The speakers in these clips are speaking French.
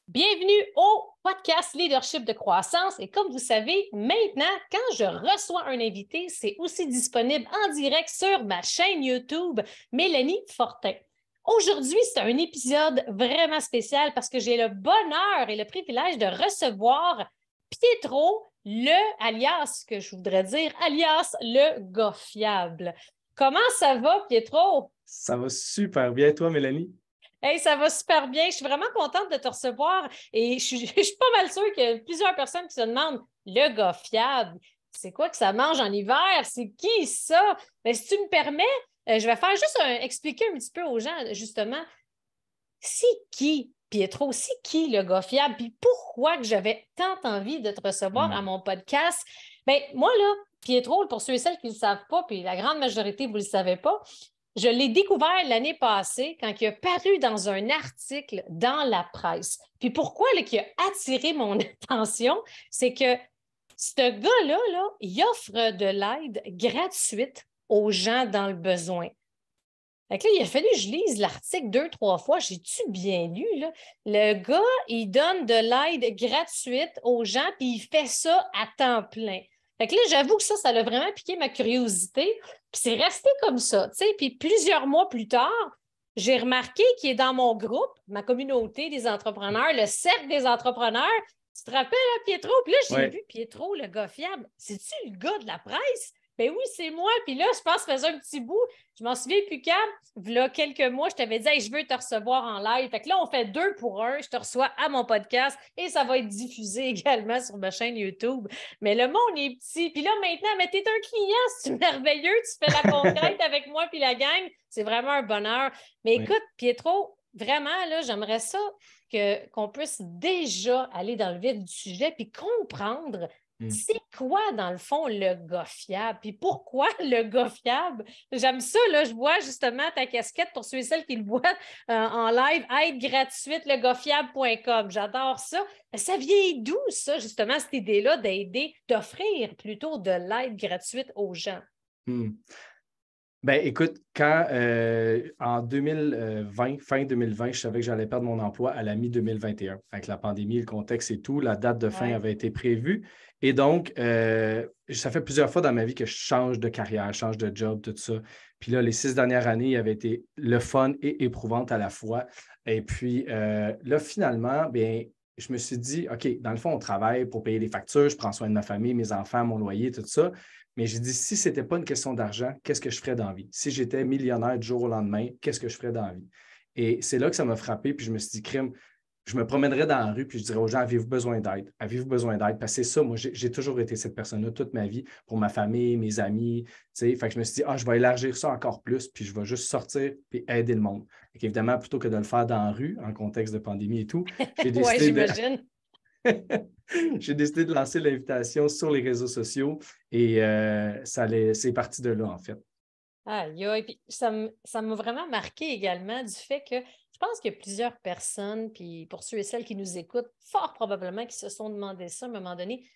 Bienvenue au podcast Leadership de croissance. Et comme vous savez, maintenant, quand je reçois un invité, c'est aussi disponible en direct sur ma chaîne YouTube, Mélanie Fortin. Aujourd'hui, c'est un épisode vraiment spécial parce que j'ai le bonheur et le privilège de recevoir Pietro, alias le gars fiable. Comment ça va, Pietro? Ça va super bien, toi, Mélanie? Hey, ça va super bien. Je suis vraiment contente de te recevoir et je suis pas mal sûre qu'il y a plusieurs personnes qui se demandent le gars fiable, c'est quoi que ça mange en hiver? C'est qui ça? Bien, si tu me permets, je vais faire juste expliquer un petit peu aux gens, justement, c'est qui, Pietro? C'est qui le gars fiable? Puis pourquoi que j'avais tant envie de te recevoir à mon podcast? Bien, moi, là, Pietro, pour ceux et celles qui ne le savent pas, puis la grande majorité, vous ne le savez pas, je l'ai découvert l'année passée quand il a paru dans un article dans la presse. Puis pourquoi qui a attiré mon attention, c'est que ce gars-là, il offre de l'aide gratuite aux gens dans le besoin. Fait que là, il a fallu que je lise l'article 2-3 fois. J'ai-tu bien lu, là? Le gars, il donne de l'aide gratuite aux gens, puis il fait ça à temps plein. Fait que là, j'avoue que ça l'a vraiment piqué ma curiosité. Puis c'est resté comme ça, tu sais. Puis plusieurs mois plus tard, j'ai remarqué qu'il est dans mon groupe, ma communauté des entrepreneurs, le cercle des entrepreneurs. Tu te rappelles, hein, Pietro? Puis là, j'ai vu Pietro, le gars fiable. C'est-tu le gars de la presse? Ben oui, c'est moi. Puis là, je pense que ça faisait un petit bout. Je m'en souviens plus quand. Il y a quelques mois, je t'avais dit hey, je veux te recevoir en live. Fait que là, on fait 2 pour 1. Je te reçois à mon podcast et ça va être diffusé également sur ma chaîne YouTube. Mais le monde est petit. Puis là, maintenant, mais t'es un client, c'est merveilleux. Tu fais la conquête avec moi puis la gang. C'est vraiment un bonheur. Mais écoute, Pietro, vraiment, là, j'aimerais ça qu'on puisse déjà aller dans le vif du sujet puis comprendre c'est quoi, dans le fond, le gars fiable? Puis pourquoi le gars fiable? J'aime ça, là, je vois justement ta casquette pour ceux et celles qui le voient en live, aide gratuite, legosfiable.com. J'adore ça. Ça vient d'où, ça, justement, cette idée-là d'aider, d'offrir plutôt de l'aide gratuite aux gens? Ben, écoute, quand en 2020, fin 2020, je savais que j'allais perdre mon emploi à la mi-2021. Avec la pandémie, le contexte et tout, la date de fin avait été prévue. Et donc, ça fait plusieurs fois dans ma vie que je change de carrière, je change de job, tout ça. Puis là, les 6 dernières années avaient été le fun et éprouvante à la fois. Et puis là, finalement, bien, je me suis dit, OK, dans le fond, on travaille pour payer les factures, je prends soin de ma famille, mes enfants, mon loyer, tout ça. Mais j'ai dit, si ce n'était pas une question d'argent, qu'est-ce que je ferais dans la vie? Si j'étais millionnaire du jour au lendemain, qu'est-ce que je ferais dans la vie? Et c'est là que ça m'a frappé, puis je me suis dit, crime, je me promènerais dans la rue, puis je dirais aux gens, avez-vous besoin d'aide? Avez-vous besoin d'aide? Parce que c'est ça, moi, j'ai toujours été cette personne-là toute ma vie, pour ma famille, mes amis, tu sais. Fait que je me suis dit, je vais élargir ça encore plus, puis je vais juste sortir puis aider le monde. Fait évidemment, plutôt que de le faire dans la rue, en contexte de pandémie et tout, j'ai décidé j'imagine. J'ai décidé de lancer l'invitation sur les réseaux sociaux et c'est parti de là, en fait. Puis ça m'a vraiment marqué également du fait que je pense qu'il y a plusieurs personnes, puis pour ceux et celles qui nous écoutent, fort probablement qui se sont demandé ça à un moment donné,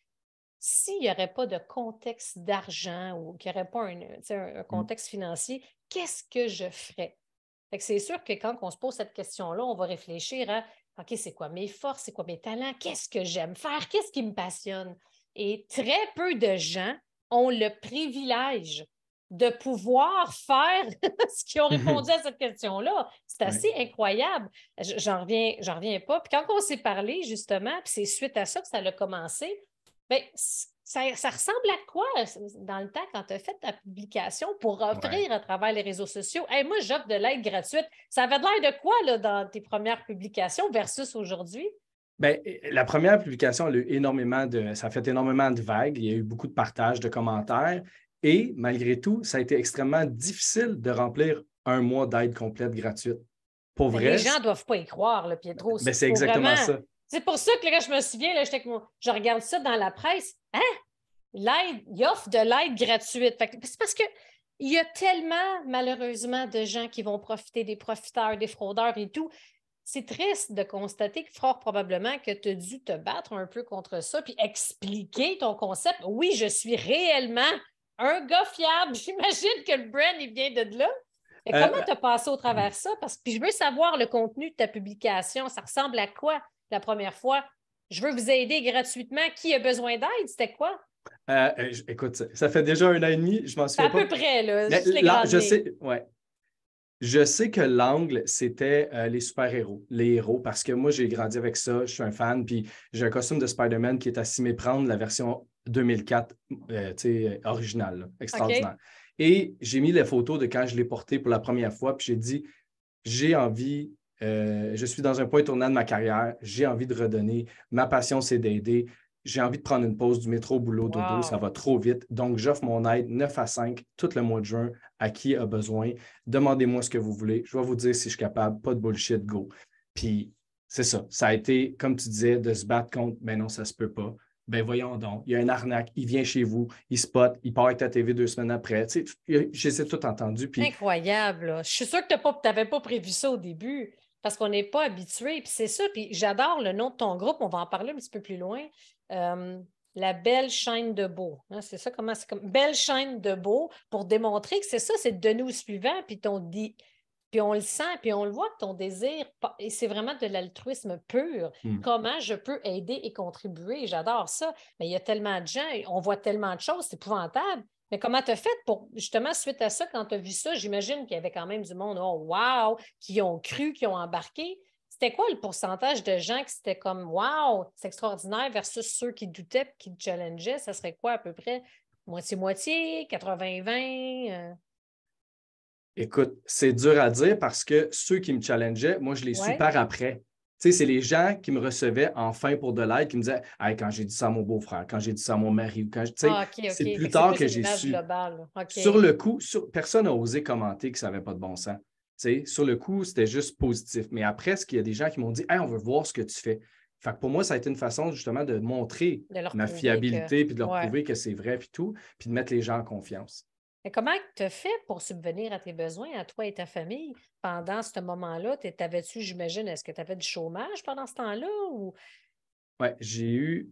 s'il n'y aurait pas de contexte d'argent ou qu'il n'y aurait pas un contexte financier, qu'est-ce que je ferais? Fait que c'est sûr que quand on se pose cette question-là, on va réfléchir à OK, c'est quoi mes forces, c'est quoi mes talents, qu'est-ce que j'aime faire, qu'est-ce qui me passionne? Et très peu de gens ont le privilège de pouvoir faire ce qu'ils ont répondu à cette question-là. C'est assez incroyable. J'en reviens pas. Puis quand on s'est parlé, justement, puis c'est suite à ça que ça a commencé, bien, ça ressemble à quoi dans le temps quand tu as fait ta publication pour offrir à travers les réseaux sociaux? Hey, moi, j'offre de l'aide gratuite. Ça avait l'air de quoi là, dans tes premières publications versus aujourd'hui? Bien, la première publication ça a fait énormément de vagues. Il y a eu beaucoup de partages, de commentaires. Et malgré tout, ça a été extrêmement difficile de remplir un mois d'aide complète gratuite. Pour vrai. Les gens ne doivent pas y croire, là, Pietro. C'est exactement ça. C'est pour ça que là, je me souviens, là, je regarde ça dans la presse. Hein? Il offre de l'aide gratuite. C'est parce que il y a tellement, malheureusement, de gens qui vont profiter des profiteurs, des fraudeurs et tout. C'est triste de constater que fort probablement que tu as dû te battre un peu contre ça puis expliquer ton concept. Oui, je suis réellement un gars fiable. J'imagine que le brand, il vient de là. Et comment tu as passé au travers ça? Puis je veux savoir le contenu de ta publication. Ça ressemble à quoi? la première fois? Je veux vous aider gratuitement. Qui a besoin d'aide? C'était quoi? Écoute, ça fait déjà 1 an et demi, je m'en souviens À pas. peu près, là, Mais juste les là, grandes lignes. je sais que l'angle, c'était les super-héros, les héros, parce que moi, j'ai grandi avec ça, je suis un fan, puis j'ai un costume de Spider-Man qui est à s'y méprendre, la version 2004, originale, là, OK. extraordinaire. Et j'ai mis les photos de quand je l'ai porté pour la première fois, puis j'ai dit, j'ai envie, je suis dans un point tournant de ma carrière, j'ai envie de redonner, ma passion, c'est d'aider. J'ai envie de prendre une pause du métro, boulot, dodo, ça Wow. va trop vite. Donc, j'offre mon aide 9 à 5 tout le mois de juin à qui a besoin. Demandez-moi ce que vous voulez. Je vais vous dire si je suis capable. Pas de bullshit, go. Puis, c'est ça. Ça a été, comme tu disais, de se battre contre, ben non, ça se peut pas. Ben voyons donc, il y a un arnaque, il vient chez vous, il spot, il part avec ta TV 2 semaines après. Tu sais, j'ai tout entendu. Puis, Incroyable, là. Je suis sûre que tu n'avais pas prévu ça au début parce qu'on n'est pas habitué. Puis c'est ça. Puis j'adore le nom de ton groupe. On va en parler un petit peu plus loin. Euh, la belle chaîne de beau. Hein, c'est ça, comment c'est comme belle chaîne de beau pour démontrer que c'est ça, c'est de donner au suivant, puis ton dit. Puis on le sent, puis on le voit que ton désir, et c'est vraiment de l'altruisme pur. Comment je peux aider et contribuer? J'adore ça. Mais il y a tellement de gens, on voit tellement de choses, c'est épouvantable. Mais comment tu as fait pour, justement, suite à ça, quand tu as vu ça, j'imagine qu'il y avait quand même du monde, oh wow, qui ont cru, qui ont embarqué. C'était quoi le pourcentage de gens qui c'était comme wow, c'est extraordinaire versus ceux qui doutaient, qui challengeaient? Ça serait quoi à peu près? Moitié-moitié, 80-20? écoute, c'est dur à dire parce que ceux qui me challengeaient, moi, je les su Ouais. par après. Tu sais, c'est les gens qui me recevaient enfin pour de l'aide, qui me disaient hey, quand j'ai dit ça à mon beau-frère, quand j'ai dit ça à mon mari, tu sais, Ah, OK, OK. c'est Fait plus que c'est tard plus que une j'ai image su. globale. OK. Sur le coup, personne n'a osé commenter que ça n'avait pas de bon sens. Tu sais, sur le coup, c'était juste positif. Mais après, il y a des gens qui m'ont dit hey, on veut voir ce que tu fais. Fait que pour moi, ça a été une façon justement de montrer De leur ma prouver que. fiabilité, puis de leur Ouais. prouver que c'est vrai, puis tout, puis de mettre les gens en confiance. Mais comment tu as fait pour subvenir à tes besoins, à toi et ta famille, pendant ce moment-là? T'avais-tu, j'imagine, est-ce que tu avais du chômage pendant ce temps-là? Ou... Ouais, j'ai eu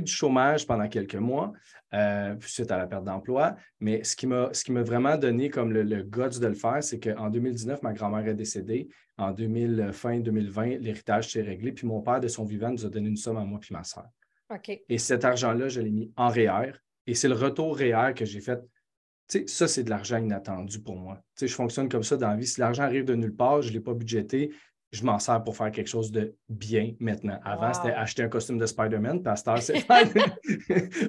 du chômage pendant quelques mois suite à la perte d'emploi, mais ce qui m'a vraiment donné comme le guts de le faire, c'est qu'en 2019, ma grand-mère est décédée. En 2000, fin 2020, l'héritage s'est réglé, puis mon père, de son vivant, nous a donné une somme à moi puis ma soeur. OK. Et cet argent-là, je l'ai mis en REER, et c'est le retour REER que j'ai fait. Tu sais, ça, c'est de l'argent inattendu pour moi. Tu sais, je fonctionne comme ça dans la vie. Si l'argent arrive de nulle part, je ne l'ai pas budgété, je m'en sers pour faire quelque chose de bien maintenant. Avant, c'était Wow. acheter un costume de Spider-Man, puis à cette heure, c'est faire,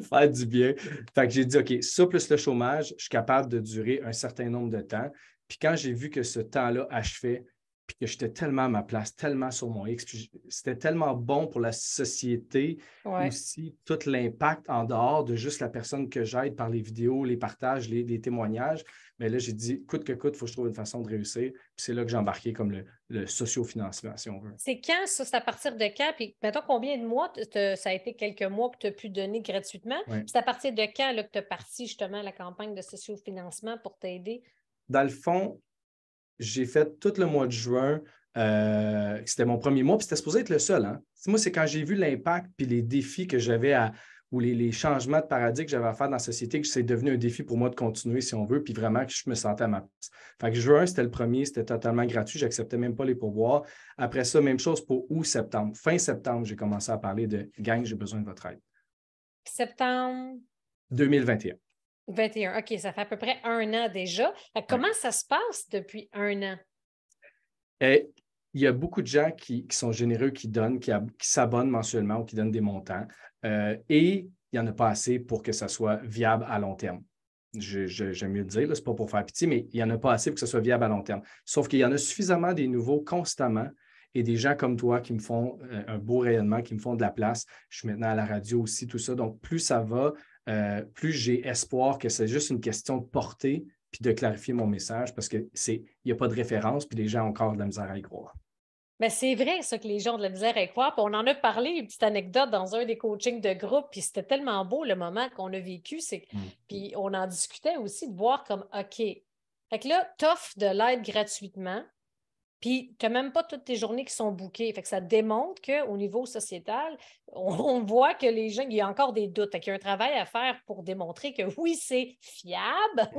faire du bien. Fait que j'ai dit, OK, ça plus le chômage, je suis capable de durer un certain nombre de temps. Puis quand j'ai vu que ce temps-là achevait, puis que j'étais tellement à ma place, tellement sur mon X, puis c'était tellement bon pour la société Ouais. aussi, tout l'impact en dehors de juste la personne que j'aide par les vidéos, les partages, les témoignages. Mais là, j'ai dit, coûte que coûte, il faut que je trouve une façon de réussir. Puis c'est là que j'ai embarqué comme le socio-financement, si on veut. C'est quand ça? C'est à partir de quand? Puis, mettons, combien de mois? Ça a été quelques mois que tu as pu donner gratuitement. Ouais. C'est à partir de quand là, que tu as parti justement la campagne de sociofinancement pour t'aider? Dans le fond, j'ai fait tout le mois de juin. C'était mon premier mois, puis c'était supposé être le seul. Hein? Moi, c'est quand j'ai vu l'impact puis les défis que j'avais ou les changements de paradigme que j'avais à faire dans la société que c'est devenu un défi pour moi de continuer, si on veut, puis vraiment que je me sentais à ma place. Fait que juin, c'était le premier, c'était totalement gratuit, je n'acceptais même pas les pourboires. Après ça, même chose pour août, septembre. Fin septembre, j'ai commencé à parler de gang, j'ai besoin de votre aide. Septembre 2021. 21. OK, ça fait à peu près 1 an déjà. Fait que Ouais. comment ça se passe depuis 1 an? Et il y a beaucoup de gens qui sont généreux, qui donnent, qui s'abonnent mensuellement ou qui donnent des montants. Et il n'y en a pas assez pour que ça soit viable à long terme. J'aime mieux le dire, ce n'est pas pour faire pitié, mais il n'y en a pas assez pour que ça soit viable à long terme. Sauf qu'il y en a suffisamment des nouveaux constamment et des gens comme toi qui me font un beau rayonnement, qui me font de la place. Je suis maintenant à la radio aussi, tout ça. Donc, plus ça va, plus j'ai espoir que c'est juste une question de portée puis de clarifier mon message parce qu'il n'y a pas de référence, puis les gens ont encore de la misère à y croire. Mais c'est vrai, ça, que les gens ont de la misère à y croire. Puis on en a parlé, une petite anecdote dans un des coachings de groupe, puis c'était tellement beau le moment qu'on a vécu. Puis on en discutait aussi de voir comme OK. Fait que là, t'offres de l'aide gratuitement. puis tu n'as même pas toutes tes journées qui sont bookées. Fait que ça démontre qu'au niveau sociétal, on voit que les gens, il y a encore des doutes. Fait qu'il y a un travail à faire pour démontrer que oui, c'est fiable,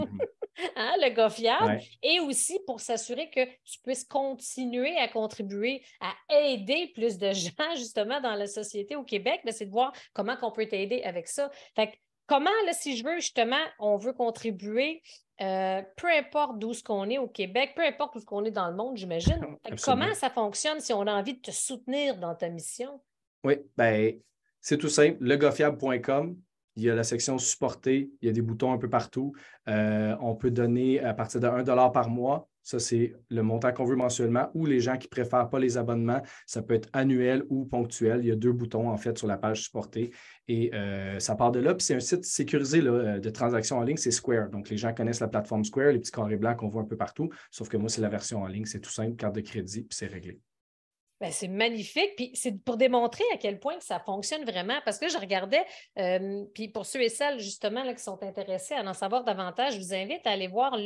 hein, le gars fiable, Ouais. et aussi pour s'assurer que tu puisses continuer à contribuer à aider plus de gens, justement, dans la société au Québec. C'est de voir comment on peut t'aider avec ça. Fait que comment, là, si je veux, justement, on veut contribuer, peu importe d'où ce qu'on est au Québec, peu importe où ce qu'on est dans le monde, j'imagine. Comment Absolument. ça fonctionne si on a envie de te soutenir dans ta mission? Oui, ben, c'est tout simple. Legofiable.com, il y a la section supporter, il y a des boutons un peu partout. On peut donner à partir de 1 $ par mois. Ça, c'est le montant qu'on veut mensuellement. Ou les gens qui ne préfèrent pas les abonnements, ça peut être annuel ou ponctuel. Il y a 2 boutons, en fait, sur la page supporter. Et ça part de là. Puis c'est un site sécurisé là, de transactions en ligne, c'est Square. Donc, les gens connaissent la plateforme Square, les petits carrés blancs qu'on voit un peu partout. Sauf que moi, c'est la version en ligne. C'est tout simple, carte de crédit, puis c'est réglé. Ben, c'est magnifique. Puis c'est pour démontrer à quel point que ça fonctionne vraiment. Parce que je regardais, puis pour ceux et celles justement là, qui sont intéressés à en savoir davantage, je vous invite à aller voir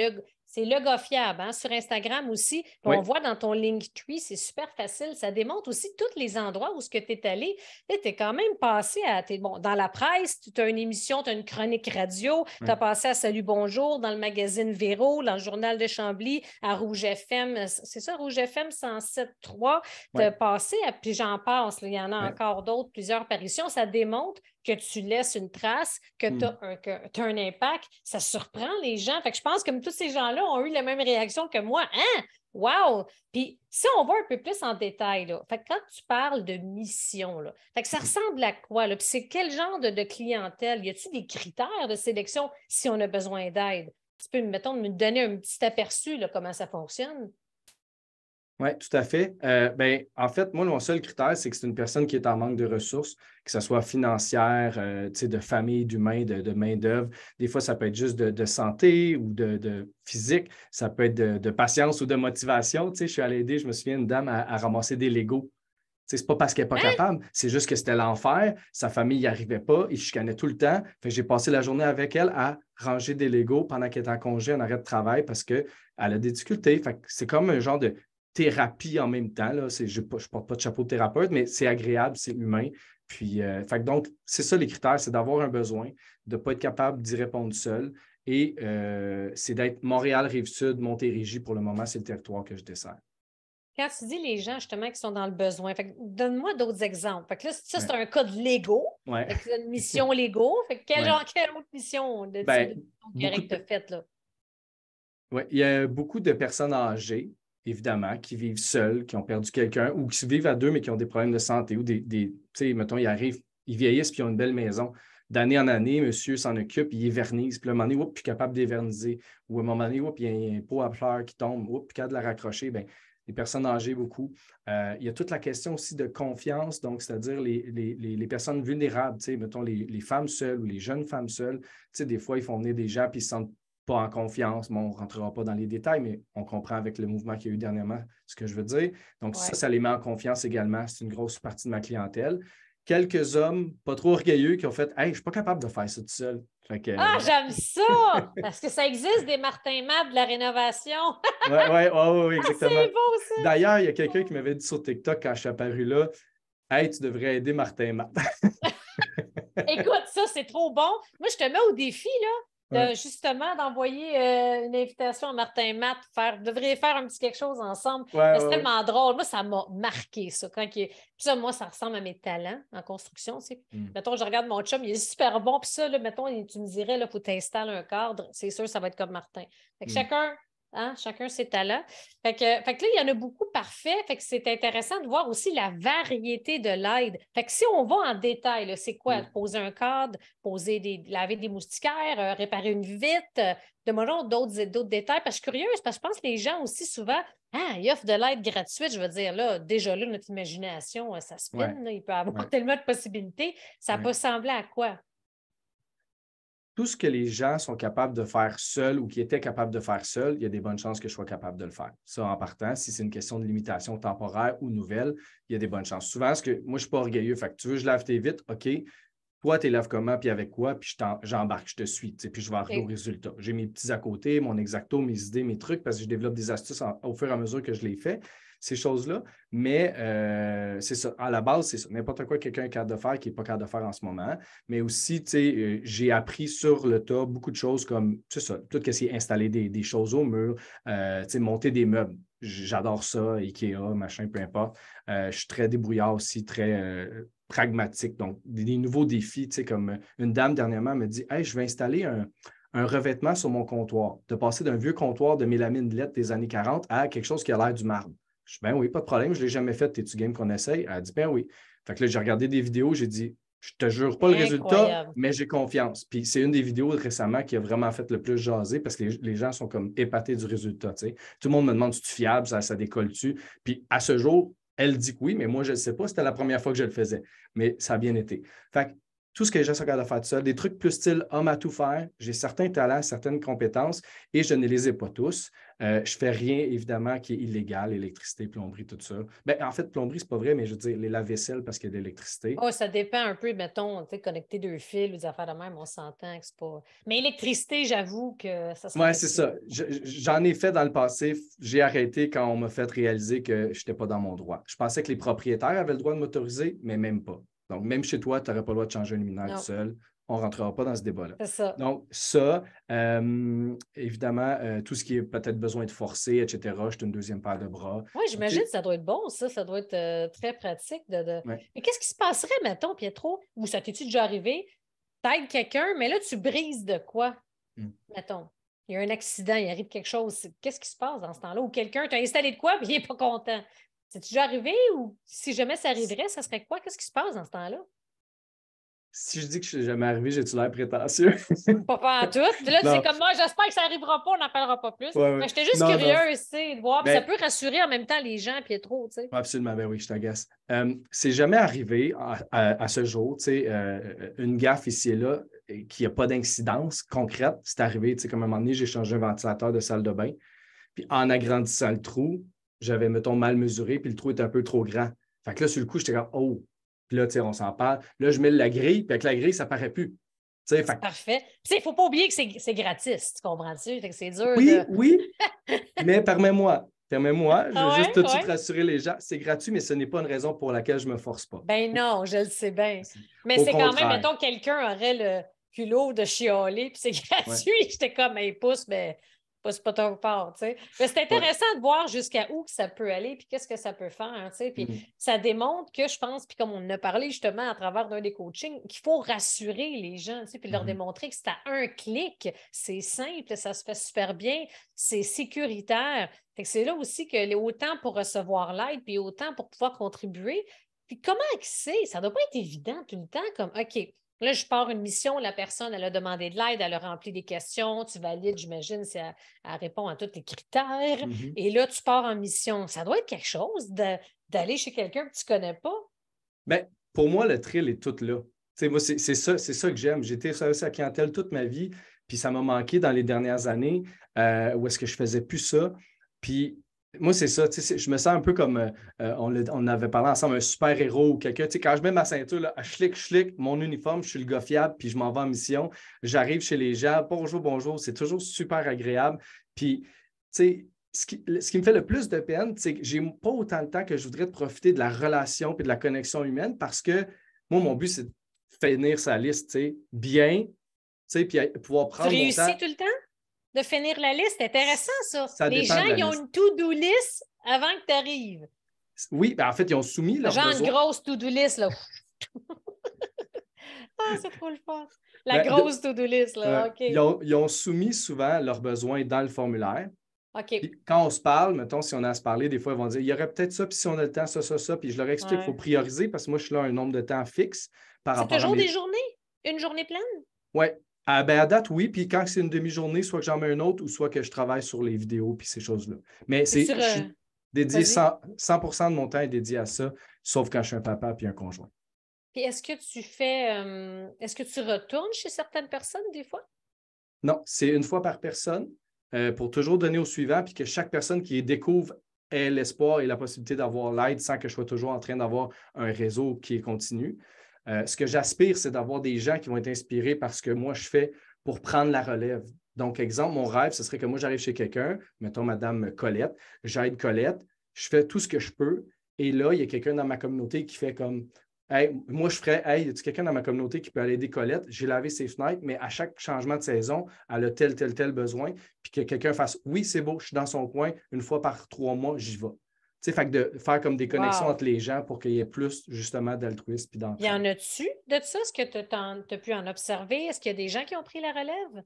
c'est le gars fiable, hein, sur Instagram aussi. Puis Oui. on voit dans ton Linktree, c'est super facile. Ça démontre aussi tous les endroits où tu es allé. Tu es quand même passé bon, dans la presse, tu as une émission, tu as une chronique radio, tu as passé à Salut Bonjour, dans le magazine Véro, dans le journal de Chambly, à Rouge FM. C'est ça, Rouge FM 107.3. Tu as passé, puis j'en passe, là, il y en a encore d'autres, plusieurs apparitions. Ça démontre que tu laisses une trace, que tu as un impact. Ça surprend les gens. Fait que je pense que tous ces gens-là ont eu la même réaction que moi. Hein? Wow! Puis si on va un peu plus en détail, là, fait que quand tu parles de mission, là, fait que ça ressemble à quoi? Là? Puis c'est quel genre de clientèle? Y a-t-il des critères de sélection si on a besoin d'aide? Tu peux, mettons, me donner un petit aperçu là, comment ça fonctionne? Oui, tout à fait. Ben, en fait, moi, mon seul critère, c'est que c'est une personne qui est en manque de ressources, que ce soit financière, de famille, d'humain, de main-d'œuvre. Des fois, ça peut être juste de santé ou de physique. Ça peut être de patience ou de motivation. Je suis allé aider, je me souviens, une dame à ramasser des Legos. C'est pas parce qu'elle n'est pas capable, c'est juste que c'était l'enfer. Sa famille n'y arrivait pas, il chicanait tout le temps. Fait que j'ai passé la journée avec elle à ranger des Legos pendant qu'elle était en congé, en arrêt de travail, parce qu'elle a des difficultés. Fait que c'est comme un genre de thérapie en même temps. Là. Je ne porte pas de chapeau de thérapeute, mais c'est agréable, c'est humain. Puis, fait que donc, c'est ça les critères, c'est d'avoir un besoin, de ne pas être capable d'y répondre seul. Et c'est d'être Montréal, Rive-Sud, Montérégie pour le moment, c'est le territoire que je desserre. Quand tu dis les gens, justement, qui sont dans le besoin, donne-moi d'autres exemples. Fait que là, ça, c'est un cas de Lego. Ouais. Fait que c'est une mission Lego. Fait que quelle autre mission de type Ben, de mission que tu as faite, là? Oui, il y a beaucoup de personnes âgées, évidemment, qui vivent seules, qui ont perdu quelqu'un ou qui vivent à deux, mais qui ont des problèmes de santé ou tu sais, mettons, ils arrivent, ils vieillissent puis ils ont une belle maison. D'année en année, monsieur s'en occupe, il vernise. Puis à un moment donné, oups, puis capable de déverniser. Ou à un moment donné, oups, il y a un pot à fleurs qui tombe, oups, puis capable de la raccrocher. Bien, les personnes âgées, beaucoup. Il y a toute la question aussi de confiance, donc c'est-à-dire les personnes vulnérables, tu sais, mettons les femmes seules ou les jeunes femmes seules. Tu sais, des fois, ils font venir des gens puis ils se sentent pas en confiance. Bon, on ne rentrera pas dans les détails, mais on comprend avec le mouvement qu'il y a eu dernièrement ce que je veux dire. Donc, ça les met en confiance également. C'est une grosse partie de ma clientèle. Quelques hommes, pas trop orgueilleux, qui ont fait « Hey, je ne suis pas capable de faire ça tout seul. » J'aime ça! Parce que ça existe des Martin Matt de la rénovation. Oui, exactement. C'est beau, ça! D'ailleurs, il y a quelqu'un qui m'avait dit sur TikTok quand je suis apparu là, « Hey, tu devrais aider Martin Matt. » Écoute, ça, c'est trop bon. Moi, je te mets au défi, là, justement, d'envoyer une invitation à Martin Matt. Devriez faire un petit quelque chose ensemble. C'est tellement drôle. Moi, ça m'a marqué, ça. Puis ça, moi, ça ressemble à mes talents en construction. Tu sais. Mettons, je regarde mon chum, il est super bon. Puis ça, là, mettons, tu me dirais, il faut t'installes un cadre. C'est sûr, ça va être comme Martin. Fait que chacun ses talents. Fait que là, il y en a beaucoup parfaits. Fait que c'est intéressant de voir aussi la variété de l'aide. Fait que si on va en détail, là, c'est quoi? Poser un cadre, laver des moustiquaires, réparer une vitre, demandons d'autres détails. Parce que je suis curieuse, parce que je pense que les gens aussi souvent, ils offrent de l'aide gratuite. Je veux dire, là, déjà là, notre imagination, ça spinne. Là, il peut y avoir tellement de possibilités. Ça peut sembler à quoi? Tout ce que les gens sont capables de faire seuls ou qui étaient capables de faire seuls, il y a des bonnes chances que je sois capable de le faire. Ça, en partant, si c'est une question de limitation temporaire ou nouvelle, il y a des bonnes chances. Souvent, moi, je ne suis pas orgueilleux. Fait que tu veux que je lave tes vitres, OK. Toi, tu les laves comment, puis avec quoi, puis j'embarque, je te suis, puis je vais arriver au résultat. J'ai mes petits à côté, mon exacto, mes idées, mes trucs, parce que je développe des astuces au fur et à mesure que je les fais. ces choses-là. Mais c'est ça. À la base, c'est ça. N'importe quoi que quelqu'un est capable de faire qui n'est pas capable de faire en ce moment. Mais aussi, tu sais, j'ai appris sur le tas beaucoup de choses comme, c'est ça, tout ce qui est installer des choses au mur, tu sais, monter des meubles. J'adore ça, Ikea, machin, peu importe. Je suis très débrouillard aussi, très pragmatique. Donc, des nouveaux défis, tu sais, comme une dame dernièrement me dit « Hey, je vais installer un revêtement sur mon comptoir. » De passer d'un vieux comptoir de mélamine LED des années 40 à quelque chose qui a l'air du marbre. Je dis, ben oui, pas de problème, je ne l'ai jamais fait. T'es-tu game qu'on essaye? Elle dit, ben oui. Fait que là, j'ai regardé des vidéos, j'ai dit, je te jure pas le résultat, Incroyable. mais j'ai confiance. Puis c'est une des vidéos récemment qui a vraiment fait le plus jaser parce que les gens sont comme épatés du résultat. T'sais. Tout le monde me demande si tu es fiable, ça décolle-tu. Puis à ce jour, elle dit que oui, mais moi, je ne sais pas. C'était la première fois que je le faisais. Mais ça a bien été. Fait que tout ce que les gens sont capables de faire tout seul, des trucs plus style homme à tout faire. J'ai certains talents, certaines compétences et je ne les ai pas tous. Je ne fais rien, évidemment, qui est illégal, électricité, plomberie, tout ça. Ben, en fait, plomberie, c'est pas vrai, mais je veux dire, les lave-vaisselle parce qu'il y a de l'électricité. Oh, ça dépend un peu, mettons, tu sais, connecter deux fils ou des affaires de même, on s'entend que c'est pas. Mais électricité, j'avoue que ça serait Oui, c'est impossible. ça. J'en ai fait dans le passé. J'ai arrêté quand on m'a fait réaliser que je n'étais pas dans mon droit. Je pensais que les propriétaires avaient le droit de m'autoriser, mais même pas. Donc, même chez toi, tu n'aurais pas le droit de changer un luminaire tout Non, seul. On ne rentrera pas dans ce débat-là. c'est ça. Donc, ça, évidemment, tout ce qui est peut-être besoin de forcer, etc., j'ai une deuxième paire de bras. Oui, j'imagine que ça doit être bon, ça. Ça doit être très pratique Ouais. Mais qu'est-ce qui se passerait, mettons, Pietro, ou ça t'es-tu déjà arrivé? T'aides quelqu'un, mais là, tu brises de quoi? Mettons. Il y a un accident, il arrive quelque chose. Qu'est-ce qui se passe dans ce temps-là? Ou quelqu'un t'a installé de quoi, puis il n'est pas content. C'est-tu déjà arrivé ou si jamais ça arriverait, ça serait quoi? Qu'est-ce qui se passe dans ce temps-là? Si je dis que je ne suis jamais arrivé, j'ai-tu l'air prétentieux? Pas en tout. Puis là, c'est Non, comme moi, j'espère que ça n'arrivera pas, on n'en parlera pas plus. ouais, ouais. Mais j'étais juste Non, non. curieuse, tu sais, de voir. Puis ça Ben, peut rassurer en même temps les gens, Pietro, tu sais. absolument, ben oui, je t'agace. C'est jamais arrivé à ce jour, tu sais, une gaffe ici et là qui n'a pas d'incidence concrète. C'est arrivé, tu sais, comme à un moment donné, j'ai changé un ventilateur de salle de bain. Puis en agrandissant le trou, j'avais, mettons, mal mesuré, puis le trou était un peu trop grand. Fait que là, sur le coup, j'étais comme, oh, puis là, tu sais, on s'en parle. Là, je mets la grille, puis avec la grille, ça ne paraît plus. Tu sais, fait Parfait. Tu sais, il ne faut pas oublier que c'est gratis, tu comprends-tu? Fait que c'est dur oui, de. oui, mais permets-moi, je veux Ah juste ouais, tout de suite ouais. rassurer les gens. C'est gratuit, mais ce n'est pas une raison pour laquelle je ne me force pas. Ben non, je le sais bien. Mais Au c'est quand même, contraire. mettons, quelqu'un aurait le culot de chialer, puis c'est Ouais, gratuit. J'étais comme, un pouce, mais pousse pas ton part, tu sais. Mais c'est ouais. intéressant de voir jusqu'à où ça peut aller, puis qu'est-ce que ça peut faire, tu sais. Puis Mhm. ça démontre que je pense, puis comme on en a parlé justement à travers d'un des coachings, qu'il faut rassurer les gens, tu sais, puis leur Mhm. démontrer que c'est à un clic, c'est simple, ça se fait super bien, c'est sécuritaire. Fait que c'est là aussi que autant pour recevoir l'aide, puis autant pour pouvoir contribuer. Puis comment c'est? Ça ne doit pas être évident tout le temps, comme OK, là, je pars une mission, la personne, elle a demandé de l'aide, elle a rempli des questions, tu valides, j'imagine, si elle répond à tous les critères. Mhm. Et là, tu pars en mission. Ça doit être quelque chose d'aller chez quelqu'un que tu ne connais pas. Ben, pour moi, le thrill est tout là. Tu sais, moi, c'est ça que j'aime. J'ai été service à la clientèle toute ma vie, puis ça m'a manqué dans les dernières années où est-ce que je faisais plus ça. Puis moi, c'est ça. Tu sais, je me sens un peu comme on avait parlé ensemble, un super-héros ou quelqu'un. Tu sais, quand je mets ma ceinture, là, schlick, mon uniforme, je suis le gars fiable, puis je m'en vais en mission. J'arrive chez les gens, bonjour, bonjour. C'est toujours super agréable. Puis, tu sais, ce qui me fait le plus de peine, c'est que j'ai pas autant de temps que je voudrais de profiter de la relation et de la connexion humaine parce que moi, mon but, c'est de finir sa liste, tu sais, bien, tu sais, puis pouvoir Tu prendre mon réussis temps. tout le temps de finir la liste. C'est intéressant, ça. Ça Les dépend gens, de la ils ont liste. une to-do list avant que tu arrives. Oui, ben en fait, ils ont soumis leurs Genre une besoins. grosse to-do list, là. Ah, c'est trop le fun. La Ben, grosse to-do list, là. OK. ils ont soumis souvent leurs besoins dans le formulaire. OK. Puis quand on se parle, mettons, si on a à se parler, des fois, ils vont dire il y aurait peut-être ça, puis si on a le temps, ça. Puis je leur explique qu'il faut Ouais. prioriser parce que moi, je suis là un nombre de temps fixe par C'est rapport à toujours des mes. journées? Une journée pleine? Oui. À date, oui. Puis quand c'est une demi-journée, soit que j'en mets un autre ou soit que je travaille sur les vidéos puis ces choses-là. Mais C'est sur. je suis dédié Vas-y. 100% de mon temps est dédié à ça, sauf quand je suis un papa puis un conjoint. Puis est-ce que tu fais. Est-ce que tu retournes chez certaines personnes des fois? Non, c'est une fois par personne pour toujours donner au suivant puis que chaque personne qui découvre ait l'espoir et la possibilité d'avoir l'aide sans que je sois toujours en train d'avoir un réseau qui est continu. Ce que j'aspire, c'est d'avoir des gens qui vont être inspirés par ce que moi je fais pour prendre la relève. Donc, exemple, mon rêve, ce serait que moi, j'arrive chez quelqu'un, mettons Madame Colette, j'aide Colette, je fais tout ce que je peux. Et là, il y a quelqu'un dans ma communauté qui fait comme, hey, moi, je ferais, hey, y a quelqu'un dans ma communauté qui peut aller aider Colette? J'ai lavé ses fenêtres, mais à chaque changement de saison, elle a tel besoin. Puis que quelqu'un fasse, oui, c'est beau, je suis dans son coin, une fois par 3 mois, j'y vais. Tu sais, fait que de faire comme des connexions Wow. entre les gens pour qu'il y ait plus, justement, d'altruisme puis Y d'entraide. en a-tu de ça? Est-ce que tu as pu en observer? Est-ce qu'il y a des gens qui ont pris la relève?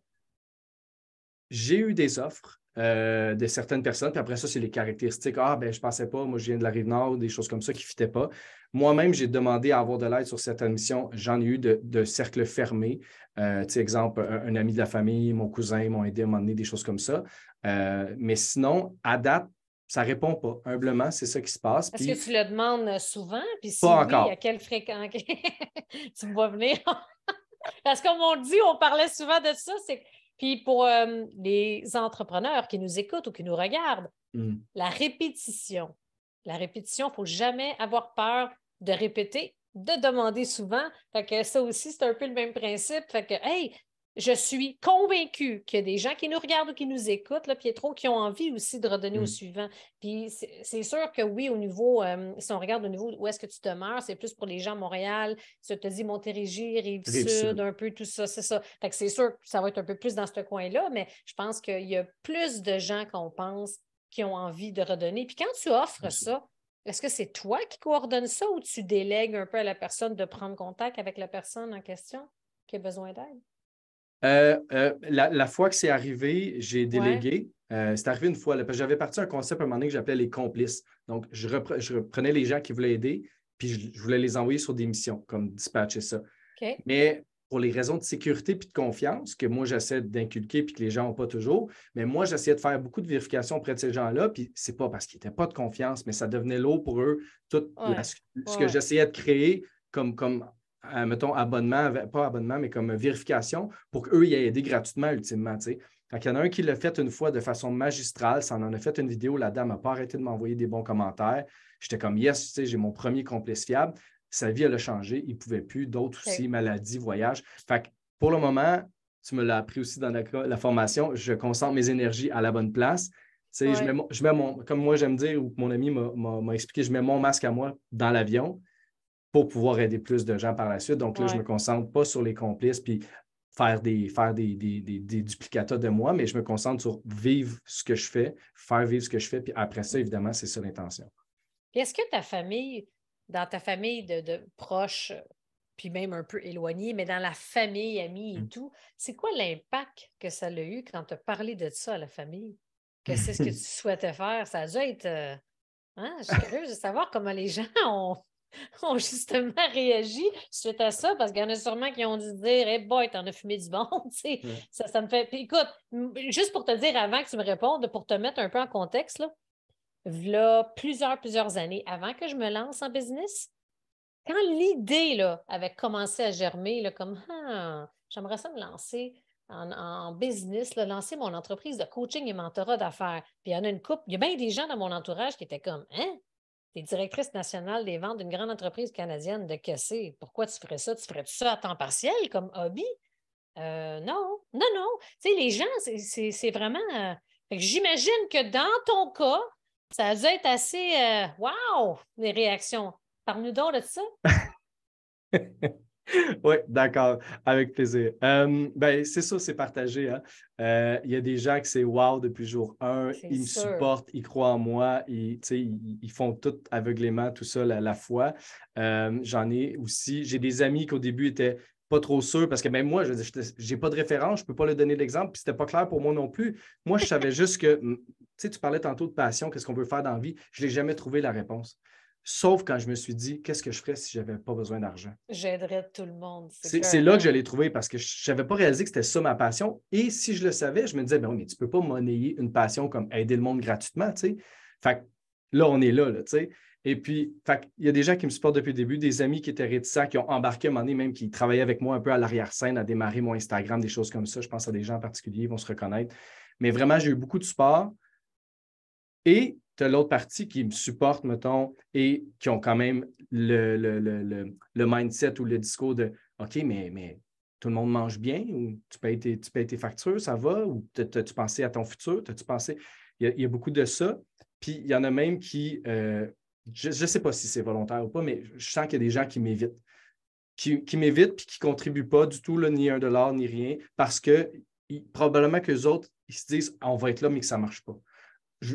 J'ai eu des offres de certaines personnes, puis après ça, c'est les caractéristiques. Ah, ben, je ne pensais pas, moi, je viens de la Rive-Nord, des choses comme ça qui ne fitaient pas. Moi-même, j'ai demandé à avoir de l'aide sur certaines missions. J'en ai eu de cercles fermés. Tu sais, exemple, un ami de la famille, mon cousin m'ont aidé à m'emmener des choses comme ça. Mais sinon, à date, ça ne répond pas. Humblement, c'est ça qui se passe. Est-ce que Puis, tu le demandes souvent? Puis si pas oui, à encore. quelle fréquence? Tu me vois venir? Parce que comme on dit, on parlait souvent de ça, c'est puis pour les entrepreneurs qui nous écoutent ou qui nous regardent, Hmm. la répétition. La répétition, il ne faut jamais avoir peur de répéter, de demander souvent. Fait que ça aussi, c'est un peu le même principe. Fait que, hey, je suis convaincue qu'il y a des gens qui nous regardent ou qui nous écoutent, là, Pietro, qui ont envie aussi de redonner au Hmm. suivant. Puis c'est sûr que oui, au niveau, si on regarde au niveau où est-ce que tu demeures, c'est plus pour les gens à Montréal. Tu te dis Montérégie, Rive-Sud, Rive-Sud. un peu tout ça, c'est ça. Fait que c'est sûr que ça va être un peu plus dans ce coin-là, mais je pense qu'il y a plus de gens qu'on pense qui ont envie de redonner. Puis quand tu offres ça, est-ce que c'est toi qui coordonnes ça ou tu délègues un peu à la personne de prendre contact avec la personne en question qui a besoin d'aide? La fois que c'est arrivé, j'ai Ouais. délégué. C'est arrivé une fois, là, parce que j'avais parti un concept à un moment donné que j'appelais les complices. Donc, je reprenais les gens qui voulaient aider, puis je voulais les envoyer sur des missions, comme dispatcher ça. OK. Mais pour les raisons de sécurité puis de confiance que moi, j'essaie d'inculquer puis que les gens n'ont pas toujours, mais moi, j'essayais de faire beaucoup de vérifications auprès de ces gens-là, puis c'est pas parce qu'ils n'étaient pas de confiance, mais ça devenait lourd pour eux, tout Ouais. ce que Ouais. j'essayais de créer comme mettons, abonnement, pas abonnement, mais comme vérification pour qu'eux y aient aidé gratuitement, ultimement. T'sais. Il y en a un qui l'a fait une fois de façon magistrale, ça en a fait une vidéo, la dame n'a pas arrêté de m'envoyer des bons commentaires. J'étais comme, yes, j'ai mon premier complice fiable. Sa vie, elle a changé, il ne pouvait plus, d'autres aussi, OK. maladies, voyages. Fait que pour le moment, tu me l'as appris aussi dans la formation, je concentre mes énergies à la bonne place. Ouais. Comme moi j'aime dire, ou mon ami m'a expliqué, je mets mon masque à moi dans l'avion pour pouvoir aider plus de gens par la suite. Donc là, je ne me Ouais. concentre pas sur les complices puis faire des duplicata de moi, mais je me concentre sur vivre ce que je fais, faire vivre ce que je fais. Puis après ça, évidemment, c'est ça l'intention. Puis est-ce que ta famille, dans ta famille de proches, puis même un peu éloignée, mais dans la famille, amis et tout, c'est quoi l'impact que ça a eu quand tu as parlé de ça à la famille? Que c'est ce que tu souhaitais faire? Ça a dû être. Hein? Je suis curieuse de savoir comment les gens ont justement réagi suite à ça, parce qu'il y en a sûrement qui ont dû dire Hey boy, t'en as fumé du bon. Tu sais. Ouais. Ça me fait. Puis écoute, juste pour te dire avant que tu me répondes, pour te mettre un peu en contexte, là, v'là plusieurs années avant que je me lance en business, quand l'idée là, avait commencé à germer, là, comme j'aimerais ça me lancer en business, là, lancer mon entreprise de coaching et mentorat d'affaires. Puis il y en a une couple, il y a bien des gens dans mon entourage qui étaient comme Hein? Tu es directrice nationale des ventes d'une grande entreprise canadienne de caisser. Pourquoi tu ferais ça? Tu ferais ça à temps partiel comme hobby? Non, non, non. Tu sais, les gens, c'est vraiment. Fait que j'imagine que dans ton cas, ça a dû être assez. Wow! Les réactions. Parle-nous donc de ça. Oui, d'accord, avec plaisir. Ben, c'est ça, c'est partagé. Hein. Il y a des gens qui c'est wow depuis jour 1, C'est ils me sûr. supportent, ils croient en moi, ils font tout aveuglément, tout ça, la foi. J'en ai aussi, j'ai des amis qui au début étaient pas trop sûrs parce que même moi, je n'ai pas de référence, je ne peux pas leur donner l'exemple, puis c'était pas clair pour moi non plus. Moi, je savais juste que, tu sais, tu parlais tantôt de passion, qu'est-ce qu'on peut faire dans la vie, je n'ai jamais trouvé la réponse. Sauf quand je me suis dit, qu'est-ce que je ferais si je n'avais pas besoin d'argent? J'aiderais tout le monde, c'est C'est là que je clair. l'ai trouvé parce que je n'avais pas réalisé que c'était ça ma passion. Et si je le savais, je me disais, ben oui, mais tu ne peux pas monnayer une passion comme aider le monde gratuitement, tu sais. Fait que là, on est là, tu sais. Et puis, il y a des gens qui me supportent depuis le début, des amis qui étaient réticents, qui ont embarqué à un moment donné, même qui travaillaient avec moi un peu à l'arrière-scène, à démarrer mon Instagram, des choses comme ça. Je pense à des gens en particulier, ils vont se reconnaître. Mais vraiment, j'ai eu beaucoup de support. Et tu as l'autre partie qui me supporte, mettons, et qui ont quand même le mindset ou le discours de OK, mais tout le monde mange bien ou tu payes tes factures, ça va? Ou as-tu pensé à ton futur? As-tu pensé? Il y a beaucoup de ça. Puis il y en a même qui, je ne sais pas si c'est volontaire ou pas, mais je sens qu'il y a des gens qui m'évitent. Qui m'évitent puis qui ne contribuent pas du tout, là, ni $1, ni rien, parce que probablement qu'eux autres, ils se disent on va être là, mais que ça ne marche pas.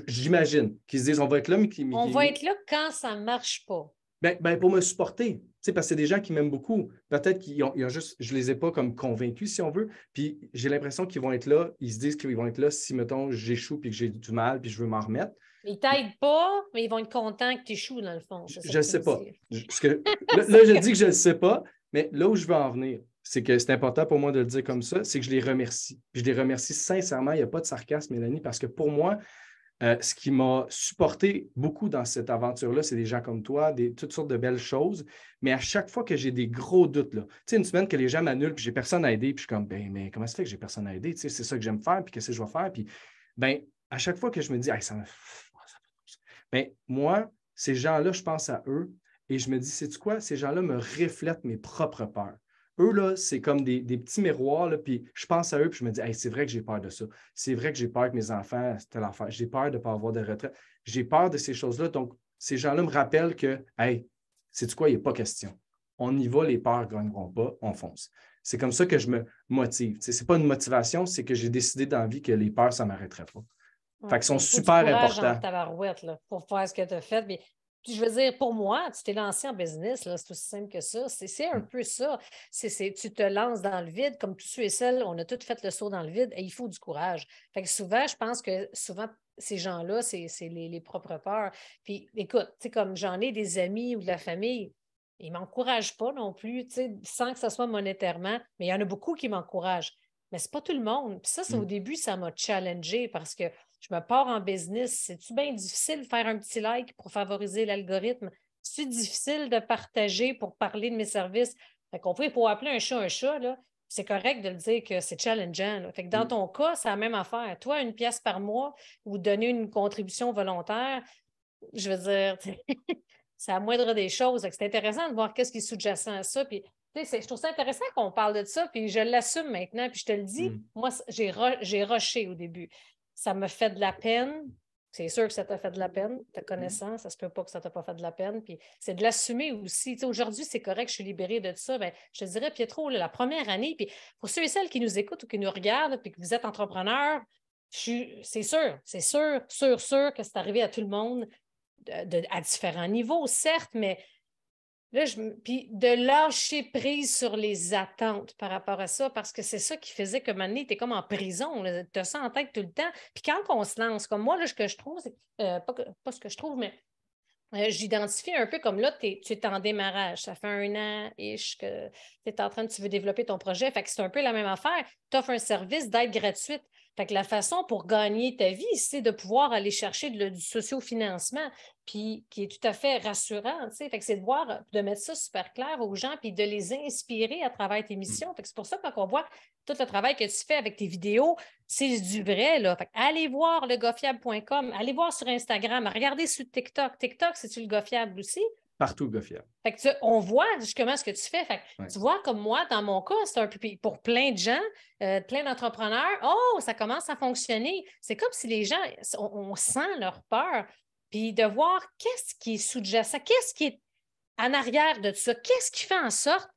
J'imagine qu'ils se disent on va être là, mais qui. On va être là quand ça ne marche pas. Ben, pour me supporter, parce que c'est des gens qui m'aiment beaucoup. Peut-être qu'ils ont juste, je ne les ai pas comme convaincus, si on veut. Puis j'ai l'impression qu'ils vont être là, ils se disent qu'ils vont être là si, mettons, j'échoue puis que j'ai du mal puis je veux m'en remettre. Ils ne t'aident pas, mais ils vont être contents que tu échoues, dans le fond. Je ne sais pas. Là, je dis que je ne le sais pas, mais là où je veux en venir, c'est que c'est important pour moi de le dire comme ça, c'est que je les remercie. Puis je les remercie sincèrement, il n'y a pas de sarcasme, Mélanie, parce que pour moi, ce qui m'a supporté beaucoup dans cette aventure-là, c'est des gens comme toi, toutes sortes de belles choses. Mais à chaque fois que j'ai des gros doutes, là, tu sais, une semaine que les gens m'annulent, puis j'ai personne à aider, puis je suis comme, ben, mais comment ça fait que j'ai personne à aider? Tu sais, c'est ça que j'aime faire, puis qu'est-ce que je vais faire? Puis, ben, à chaque fois que je me dis, hey, ben, moi, ces gens-là, je pense à eux et je me dis, sais-tu quoi? Ces gens-là me reflètent mes propres peurs. Eux, là, c'est comme des petits miroirs, là, puis je pense à eux, puis je me dis, hey, c'est vrai que j'ai peur de ça. C'est vrai que j'ai peur que mes enfants, c'est l'enfer. J'ai peur de ne pas avoir de retraite. J'ai peur de ces choses-là. Donc, ces gens-là me rappellent que, hey, sais-tu quoi? Il n'y a pas question. On y va, les peurs ne gagneront pas, on fonce. C'est comme ça que je me motive. Ce n'est pas une motivation, c'est que j'ai décidé dans la vie que les peurs, ça ne m'arrêterait pas. Fait qu'ils sont Il faut du super courage en importants. tabarouette là, pour faire ce que tu as fait. Mais, puis je veux dire, pour moi, tu t'es lancé en business, là, c'est aussi simple que ça. C'est un peu ça. Tu te lances dans le vide, comme tous ceux et celles, on a tous fait le saut dans le vide et il faut du courage. Fait que souvent, je pense que souvent, ces gens-là, c'est les propres peurs. Puis écoute, tu sais, comme j'en ai des amis ou de la famille, ils ne m'encouragent pas non plus, tu sais, sans que ce soit monétairement, mais il y en a beaucoup qui m'encouragent. Mais ce n'est pas tout le monde. Puis ça, c'est au début, ça m'a challengé parce que je me pars en business. C'est-tu bien difficile de faire un petit like pour favoriser l'algorithme? C'est difficile de partager pour parler de mes services? Fait qu'on peut, pour appeler un chat, là, c'est correct de le dire que c'est challengeant. Là. Fait que dans ton cas, c'est la même affaire. Toi, 1 pièce par mois ou donner une contribution volontaire, je veux dire, c'est la moindre des choses. C'est intéressant de voir qu'est-ce qui est sous-jacent à ça. Puis, je trouve ça intéressant qu'on parle de ça, puis je l'assume maintenant, puis je te le dis, moi, j'ai rushé au début. Ça me fait de la peine. C'est sûr que ça t'a fait de la peine, ta connaissance, ça se peut pas que ça t'a pas fait de la peine. Puis c'est de l'assumer aussi. Aujourd'hui, c'est correct, je suis libérée de ça. Bien, je te dirais, Pietro, la première année, puis pour ceux et celles qui nous écoutent ou qui nous regardent, puis que vous êtes entrepreneur, c'est sûr que c'est arrivé à tout le monde à différents niveaux, certes, mais là, puis de lâcher prise sur les attentes par rapport à ça, parce que c'est ça qui faisait que maintenant, tu es comme en prison, tu as ça en tête tout le temps. Puis quand on se lance, comme moi, là, ce que je trouve, c'est pas ce que je trouve, mais j'identifie un peu comme là, tu es en démarrage. Ça fait 1 an-ish que tu veux développer ton projet. Fait que c'est un peu la même affaire. Tu offres un service d'aide gratuite. Fait que la façon pour gagner ta vie, c'est de pouvoir aller chercher du sociofinancement, puis qui est tout à fait rassurant. Fait que c'est de mettre ça super clair aux gens, puis de les inspirer à travers tes missions. Fait que c'est pour ça que quand on voit tout le travail que tu fais avec tes vidéos, c'est du vrai. Là. Fait que allez voir legofiable.com, allez voir sur Instagram, regardez sur TikTok. TikTok, c'est-tu le Gofiable aussi? Partout, Gofiable. Fait que on voit justement ce que tu fais. Fait que tu vois, comme moi, dans mon cas, c'est un peu pour plein de gens, plein d'entrepreneurs, oh, ça commence à fonctionner. C'est comme si les gens, on sent leur peur. Puis de voir qu'est-ce qui est sous-jacent, qu'est-ce qui est en arrière de ça, qu'est-ce qui fait en sorte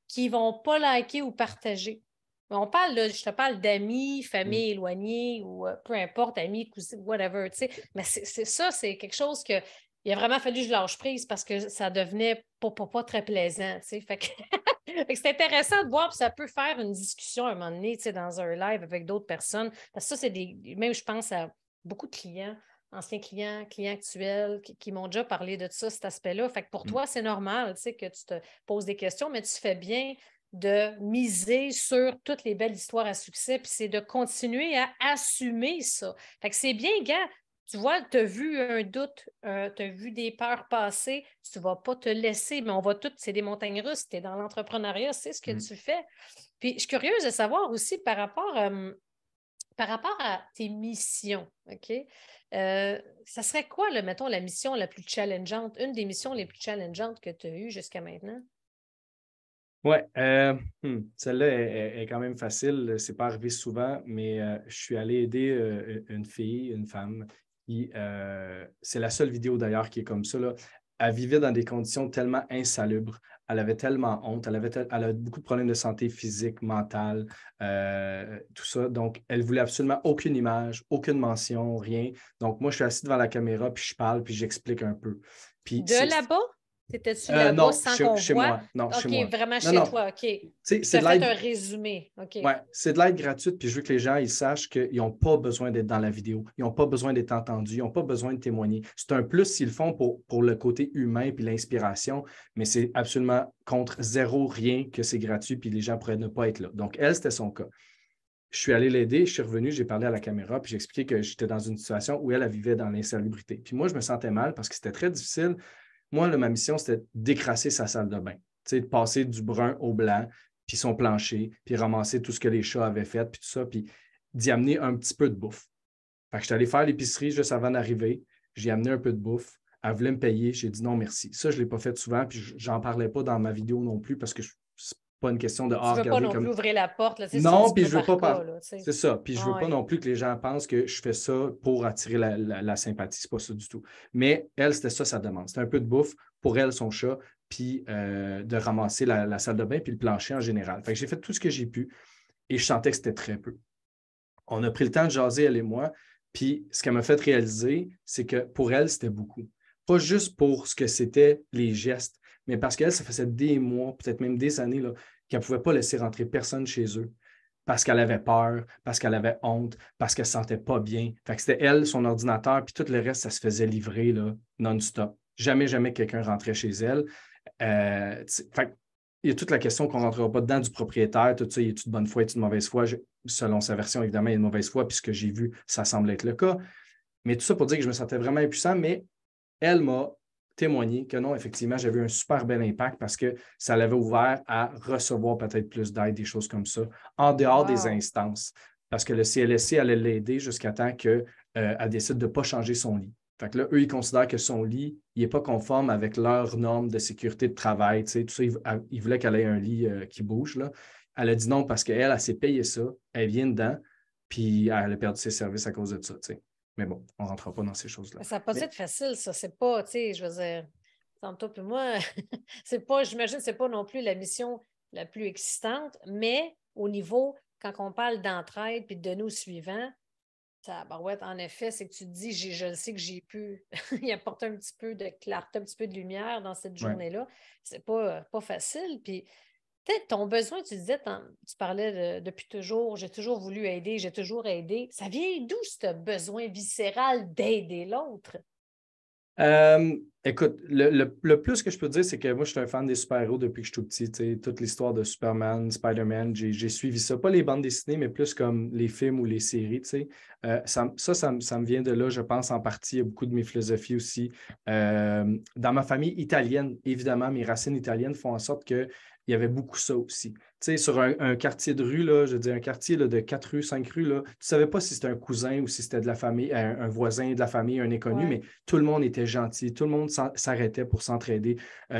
qu'ils ne vont pas liker ou partager. On parle, là, je te parle d'amis, famille éloignée ou peu importe, amis, cousins, whatever, tu sais. Mais c'est ça, c'est quelque chose que il a vraiment fallu que je lâche prise parce que ça devenait pas très plaisant, tu sais. Fait que, c'est intéressant de voir, puis ça peut faire une discussion à un moment donné, tu sais, dans un live avec d'autres personnes. Parce que ça, c'est même je pense à beaucoup de clients, anciens clients, clients actuels qui m'ont déjà parlé de ça, cet aspect-là. Fait que pour toi, c'est normal, tu sais, que tu te poses des questions, mais tu fais bien de miser sur toutes les belles histoires à succès, puis c'est de continuer à assumer ça. Fait que c'est bien, gars. Tu vois, tu as vu un doute, tu as vu des peurs passer, tu ne vas pas te laisser, mais on va toutes, c'est des montagnes russes, tu es dans l'entrepreneuriat, c'est ce que tu fais. Puis je suis curieuse de savoir aussi par rapport à tes missions, OK? Ça serait quoi, là, mettons, la mission la plus challengeante, une des missions les plus challengeantes que tu as eues jusqu'à maintenant? Oui, celle-là est quand même facile. C'est pas arrivé souvent, mais je suis allé aider une fille, une femme, Puis, c'est la seule vidéo d'ailleurs qui est comme ça, là. Elle vivait dans des conditions tellement insalubres. Elle avait tellement honte. Elle avait beaucoup de problèmes de santé physique, mentale, tout ça. Donc, elle voulait absolument aucune image, aucune mention, rien. Donc, moi, je suis assis devant la caméra, puis je parle, puis j'explique un peu. Puis, De là-bas? T'étais-tu là-bas non, sans qu'on chez voit? moi. Non, chez OK, moi. vraiment Non, chez non. toi, OK. Tu Puis sais, tu c'est as de fait l'aide. un résumé, OK. Ouais, c'est de l'aide gratuite, puis je veux que les gens ils sachent qu'ils n'ont pas besoin d'être dans la vidéo. Ils n'ont pas besoin d'être entendus, ils n'ont pas besoin de témoigner. C'est un plus s'ils le font pour le côté humain puis l'inspiration, mais c'est absolument contre zéro rien que c'est gratuit, puis les gens pourraient ne pas être là. Donc, elle, c'était son cas. Je suis allé l'aider, je suis revenu, j'ai parlé à la caméra, puis j'ai expliqué que j'étais dans une situation où elle vivait dans l'insalubrité. Puis moi, je me sentais mal parce que c'était très difficile. Moi, là, ma mission, c'était d'écrasser sa salle de bain. Tu sais, de passer du brun au blanc, puis son plancher, puis ramasser tout ce que les chats avaient fait, puis tout ça, puis d'y amener un petit peu de bouffe. Fait que je suis allé faire l'épicerie juste avant d'arriver. J'ai amené un peu de bouffe. Elle voulait me payer. J'ai dit non, merci. Ça, je ne l'ai pas fait souvent, puis j'en parlais pas dans ma vidéo non plus parce que c'est pas une question de Tu ne veux pas regardez non plus comme. ouvrir la porte, là, tu sais, c'est Non, du puis cas je veux pas par cas, parler. là, tu sais. C'est ça. Puis je veux pas Ouais. non plus que les gens pensent que je fais ça pour attirer la sympathie. C'est pas ça du tout. Mais elle, c'était ça sa demande. C'était un peu de bouffe pour elle, son chat, puis de ramasser la salle de bain puis le plancher en général. Fait que j'ai fait tout ce que j'ai pu et je sentais que c'était très peu. On a pris le temps de jaser, elle et moi. Puis ce qu'elle m'a fait réaliser, c'est que pour elle, c'était beaucoup. Pas juste pour ce que c'était les gestes, mais parce qu'elle, ça faisait des mois, peut-être même des années, là, qu'elle ne pouvait pas laisser rentrer personne chez eux parce qu'elle avait peur, parce qu'elle avait honte, parce qu'elle ne se sentait pas bien. Fait que c'était elle, son ordinateur, puis tout le reste, ça se faisait livrer là, non-stop. Jamais, jamais quelqu'un rentrait chez elle. Fait il y a toute la question qu'on ne rentrera pas dedans du propriétaire, tout ça, il est-tu de bonne foi, est-tu de mauvaise foi? Selon sa version, évidemment, il y a de mauvaise foi, puisque j'ai vu, ça semble être le cas. Mais tout ça pour dire que je me sentais vraiment impuissant, mais elle m'a témoigné que non, effectivement, j'avais eu un super bel impact parce que ça l'avait ouvert à recevoir peut-être plus d'aide, des choses comme ça, en dehors des Wow. instances. Parce que le CLSC allait l'aider jusqu'à temps qu'elle décide de ne pas changer son lit. Fait que là, eux, ils considèrent que son lit, il n'est pas conforme avec leurs normes de sécurité de travail. Tu sais, tout ça, ils voulaient qu'elle ait un lit qui bouge. Là. Elle a dit non parce qu'elle, elle s'est payé ça, elle vient dedans, puis elle a perdu ses services à cause de ça. Tu sais. Mais bon, on ne rentrera pas dans ces choses-là. Ça n'a pas dû Mais, être facile, ça. C'est pas, tu sais, je veux dire, entre toi et moi, c'est pas, j'imagine, c'est pas non plus la mission la plus excitante, mais au niveau, quand on parle d'entraide puis de nous suivants, ça, barouette, en effet, c'est que tu te dis, je le sais que j'ai pu y apporter un petit peu de clarté, un petit peu de lumière dans cette ouais. journée-là. C'est pas facile. Puis, peut-être ton besoin, tu disais, tu parlais depuis toujours, j'ai toujours voulu aider, j'ai toujours aidé. Ça vient d'où ce besoin viscéral d'aider l'autre? Écoute, le plus que je peux dire, c'est que moi, je suis un fan des super-héros depuis que je suis tout petit. T'sais, toute l'histoire de Superman, Spider-Man, j'ai suivi ça. Pas les bandes dessinées, mais plus comme les films ou les séries. Ça me vient de là, je pense, en partie. Il y a beaucoup de mes philosophies aussi. Dans ma famille italienne, évidemment, mes racines italiennes font en sorte qu'il y avait beaucoup ça aussi. Tu sais, sur un quartier de rue, là, je veux dire, un quartier là, de 4 rues, 5 rues, là, tu ne savais pas si c'était un cousin ou si c'était de la famille, un voisin de la famille, un inconnu, Ouais. mais tout le monde était gentil, tout le monde s'arrêtait pour s'entraider,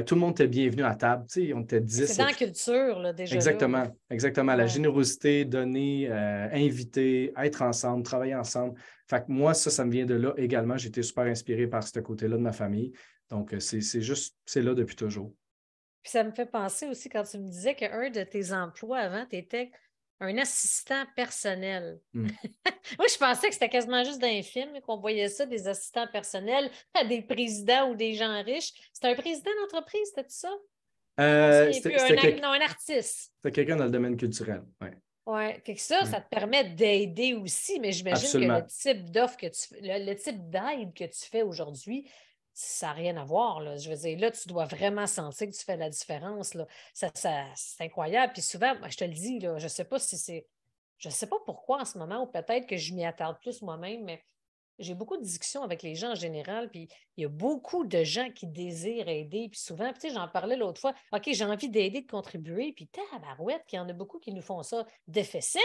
tout le monde était bienvenu à table. Tu sais, on était 10. C'est dans la culture, là, déjà là. Exactement, exactement. La Ouais. générosité, donner, inviter, être ensemble, travailler ensemble. Fait que moi, ça me vient de là également. J'ai été super inspiré par ce côté-là de ma famille. Donc, c'est là depuis toujours. Puis ça me fait penser aussi quand tu me disais qu'un de tes emplois avant, tu étais un assistant personnel. Mm. Moi, je pensais que c'était quasiment juste dans les films qu'on voyait ça, des assistants personnels à des présidents ou des gens riches. C'était un président d'entreprise, c'était ça? Je me souviens plus. Non, un artiste. C'était quelqu'un dans le domaine culturel. Oui. Oui. Fait que ça te permet d'aider aussi, mais j'imagine que le Absolument. type d'offre que tu fais, le type d'aide que tu fais aujourd'hui, ça n'a rien à voir. Là. Je veux dire, là, tu dois vraiment sentir que tu fais la différence. Là. C'est incroyable. Puis souvent, je te le dis, là, je ne sais pas si c'est. Je ne sais pas pourquoi en ce moment, ou peut-être que je m'y attarde plus moi-même, mais j'ai beaucoup de discussions avec les gens en général, puis il y a beaucoup de gens qui désirent aider, puis souvent, tu sais, j'en parlais l'autre fois, OK, j'ai envie d'aider, de contribuer, puis tabarouette, qu'il y en a beaucoup qui nous font ça difficile.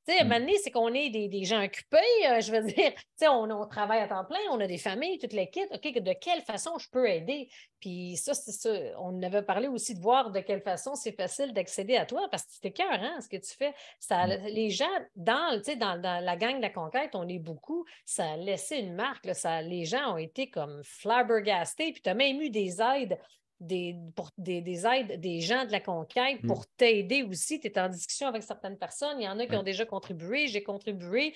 Tu sais, à un moment donné, c'est qu'on est des gens occupés, je veux dire, tu sais, on travaille à temps plein, on a des familles, toute l'équipe, OK, de quelle façon je peux aider? Puis ça, c'est ça, on avait parlé aussi de voir de quelle façon c'est facile d'accéder à toi, parce que c'est écœurant ce que tu fais. Ça, les gens, dans la gang de la conquête, on est beaucoup, ça ça a laissé une marque. Là, les gens ont été comme flabbergastés. Puis tu as même eu des aides. Des aides des gens de la conquête pour t'aider aussi. Tu es en discussion avec certaines personnes. Il y en a qui ont déjà contribué. J'ai contribué.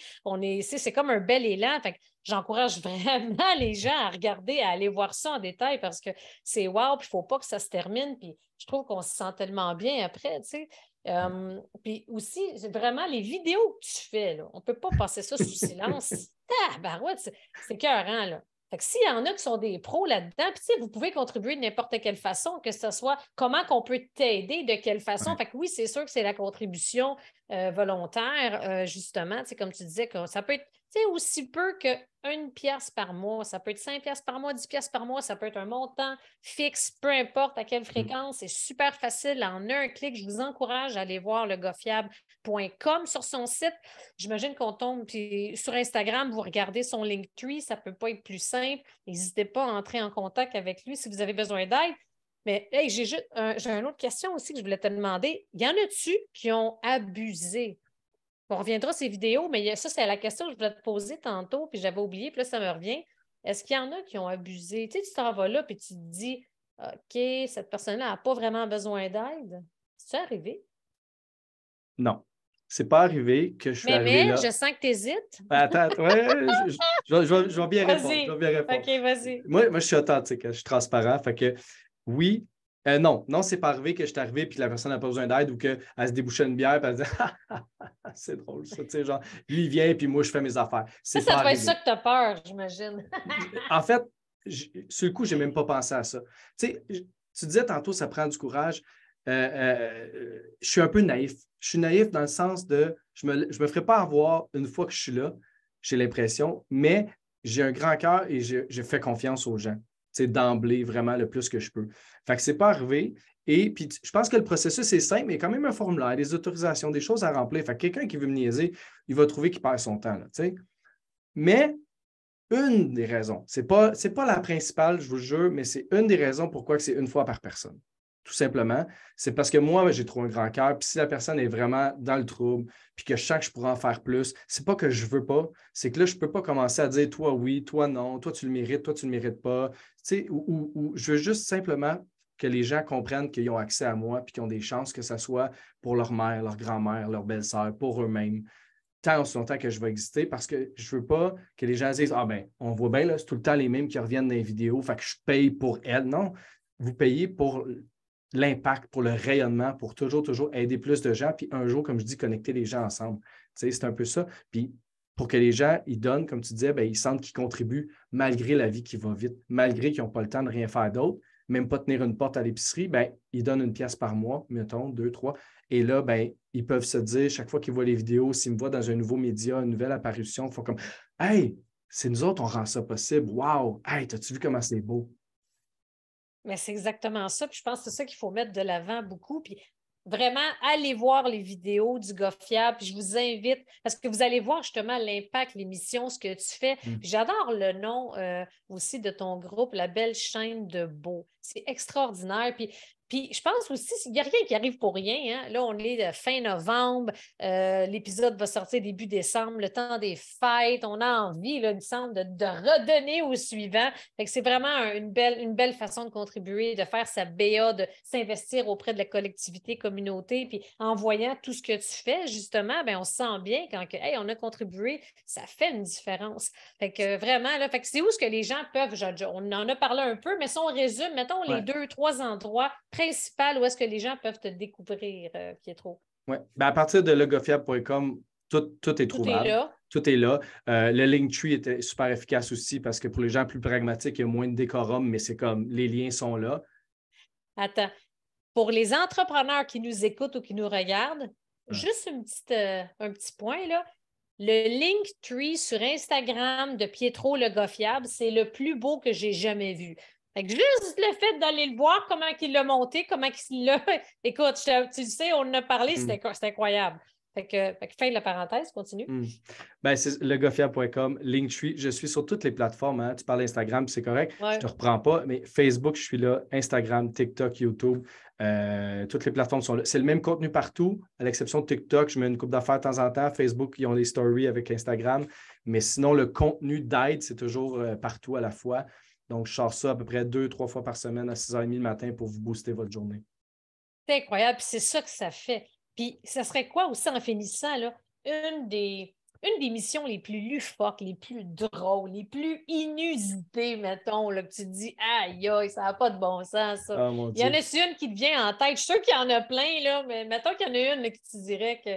C'est comme un bel élan. Fait que j'encourage vraiment les gens à regarder, à aller voir ça en détail parce que c'est wow. Puis il ne faut pas que ça se termine. Puis je trouve qu'on se sent tellement bien après. Tu sais. Puis aussi, vraiment, les vidéos que tu fais, là, on ne peut pas passer ça sous silence. Tabarouette, c'est écœurant, là. Fait que s'il y en a qui sont des pros là-dedans, puis vous pouvez contribuer de n'importe quelle façon, que ce soit comment qu'on peut t'aider, de quelle façon. Ouais. Fait que oui, c'est sûr que c'est la contribution volontaire, justement, comme tu disais, que ça peut être aussi peu que 1$ par mois, ça peut être 5$ par mois, 10$ par mois, ça peut être un montant fixe, peu importe à quelle fréquence, c'est super facile en un clic. Je vous encourage à aller voir le goffiable.com sur son site. J'imagine qu'on tombe, puis sur Instagram, vous regardez son Linktree, ça ne peut pas être plus simple. N'hésitez pas à entrer en contact avec lui si vous avez besoin d'aide. Mais hey, j'ai une autre question aussi que je voulais te demander. Y en a-tu qui ont abusé? On reviendra sur ces vidéos, mais ça, c'est la question que je voulais te poser tantôt, puis j'avais oublié, puis là, ça me revient. Est-ce qu'il y en a qui ont abusé? Tu sais, tu t'en vas là, puis tu te dis, OK, cette personne-là n'a pas vraiment besoin d'aide. C'est arrivé? Non. C'est pas arrivé que je suis arrivé là. Je sens que tu hésites. Attends, ouais, je vais bien répondre. Je vais bien répondre. OK, vas-y. Moi, je suis authentique, je suis transparent. Fait que oui, non, c'est pas arrivé que je suis arrivé et que la personne n'a pas besoin d'aide ou qu'elle se débouchait une bière et elle dit c'est drôle, ça, tu sais, genre, lui, il vient et moi, je fais mes affaires. Ça pas doit arrivé. être ça que tu as peur, j'imagine. En fait, sur le coup, je n'ai même pas pensé à ça. Tu sais, tu disais tantôt, ça prend du courage. Je suis un peu naïf. Je suis naïf dans le sens de je me ferai pas avoir une fois que je suis là, j'ai l'impression, mais j'ai un grand cœur et je fais confiance aux gens. C'est d'emblée vraiment le plus que je peux. Fait que c'est pas arrivé. Et puis, je pense que le processus est simple, mais il y a quand même un formulaire, des autorisations, des choses à remplir. Fait que quelqu'un qui veut me niaiser, il va trouver qu'il perd son temps. Là, mais une des raisons, c'est pas la principale, je vous le jure, mais c'est une des raisons pourquoi c'est une fois par personne. Tout simplement, c'est parce que moi, j'ai trop un grand cœur. Puis si la personne est vraiment dans le trouble, puis que je sens que je pourrais en faire plus, c'est pas que je veux pas, c'est que là, je peux pas commencer à dire toi oui, toi non, toi tu le mérites, toi tu le mérites pas. Tu sais, ou je veux juste simplement que les gens comprennent qu'ils ont accès à moi, puis qu'ils ont des chances que ce soit pour leur mère, leur grand-mère, leur belle-sœur, pour eux-mêmes, tant aussi longtemps que je vais exister, parce que je veux pas que les gens disent ah ben, on voit bien, là, c'est tout le temps les mêmes qui reviennent dans les vidéos, fait que je paye pour elles. Non, vous payez pour l'impact, pour le rayonnement, pour toujours aider plus de gens, puis un jour, comme je dis, connecter les gens ensemble. Tu sais, c'est un peu ça. Puis pour que les gens, ils donnent, comme tu disais, bien, ils sentent qu'ils contribuent malgré la vie qui va vite, malgré qu'ils n'ont pas le temps de rien faire d'autre, même pas tenir une porte à l'épicerie, bien, ils donnent 1$ par mois, mettons, 2, 3. Et là, bien, ils peuvent se dire, chaque fois qu'ils voient les vidéos, s'ils me voient dans un nouveau média, une nouvelle apparition, ils font comme hey, c'est nous autres, on rend ça possible. Wow! Hey, t'as-tu vu comment c'est beau? Mais c'est exactement ça. Puis je pense que c'est ça qu'il faut mettre de l'avant beaucoup. Puis vraiment, allez voir les vidéos du Goffiable. Puis je vous invite, parce que vous allez voir justement l'impact, l'émission, ce que tu fais. Puis j'adore le nom aussi de ton groupe, La Belle Chaîne de Beau. C'est extraordinaire. Puis je pense aussi, il n'y a rien qui arrive pour rien. Hein? Là, on est fin novembre. L'épisode va sortir début décembre, le temps des fêtes. On a envie, là, il me semble, de redonner au suivant. Fait que c'est vraiment une belle façon de contribuer, de faire sa BA, de s'investir auprès de la collectivité, communauté. Puis en voyant tout ce que tu fais, justement, bien, on se sent bien quand hey, on a contribué. Ça fait une différence. Fait que vraiment, là, fait que c'est où ce que les gens peuvent, on en a parlé un peu, mais si on résume, mettons les 2-3 endroits principal où est-ce que les gens peuvent te découvrir, Pietro? Oui. Ben, à partir de legoffiable.com, tout est trouvable. Tout est là. Le Linktree était super efficace aussi parce que pour les gens plus pragmatiques, il y a moins de décorum, mais c'est comme les liens sont là. Attends. Pour les entrepreneurs qui nous écoutent ou qui nous regardent, juste un petit point, là. Le Linktree sur Instagram de Pietro Le Goffiable, c'est le plus beau que j'ai jamais vu. Fait que juste le fait d'aller le voir, comment il l'a monté, comment il l'a... Écoute, tu sais, on en a parlé, c'était incroyable. Fait que fin de la parenthèse, continue. Ben, c'est legoffiable.com, Linktree. Je suis sur toutes les plateformes. Hein. Tu parles d'Instagram, c'est correct. Ouais. Je ne te reprends pas, mais Facebook, je suis là. Instagram, TikTok, YouTube. Toutes les plateformes sont là. C'est le même contenu partout, à l'exception de TikTok. Je mets une coupe d'affaires de temps en temps. Facebook, ils ont des stories avec Instagram. Mais sinon, le contenu d'aide, c'est toujours partout à la fois. Donc, je sors ça à peu près 2-3 fois par semaine à 6h30 le matin pour vous booster votre journée. C'est incroyable, puis c'est ça que ça fait. Puis ça serait quoi aussi en finissant, là, une des missions les plus loufoques, les plus drôles, les plus inusitées, mettons, là, que tu te dis, aïe, aïe, ça n'a pas de bon sens, ça. Ah, mon Il y en Dieu. a une qui te vient en tête. Je suis sûre qu'il y en a plein, là, mais mettons qu'il y en a une là, que tu dirais que.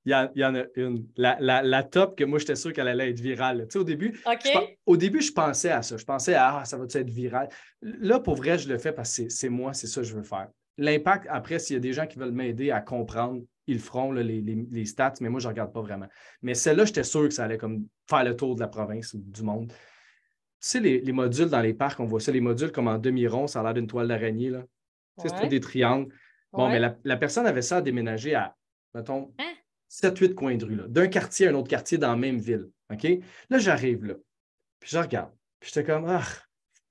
Il y en a une. La top que moi, j'étais sûr qu'elle allait être virale. Tu sais, OK? au début, je pensais à ça. Je pensais à ça va être viral. Là, pour vrai, je le fais parce que c'est moi, c'est ça que je veux faire. L'impact, après, s'il y a des gens qui veulent m'aider à comprendre, ils le feront, là, les stats, mais moi, je ne regarde pas vraiment. Mais celle-là, j'étais sûr que ça allait comme faire le tour de la province ou du monde. Tu sais, les modules dans les parcs, on voit ça, les modules comme en demi-rond, ça a l'air d'une toile d'araignée, là. Tu sais, c'est tous Ouais. des triangles. Bon, mais Ouais. la personne avait ça à déménager à, mettons, Hein? 7-8 coins de rue, là, d'un quartier à un autre quartier dans la même ville. OK? Là, j'arrive là, puis je regarde. Puis j'étais comme, ah,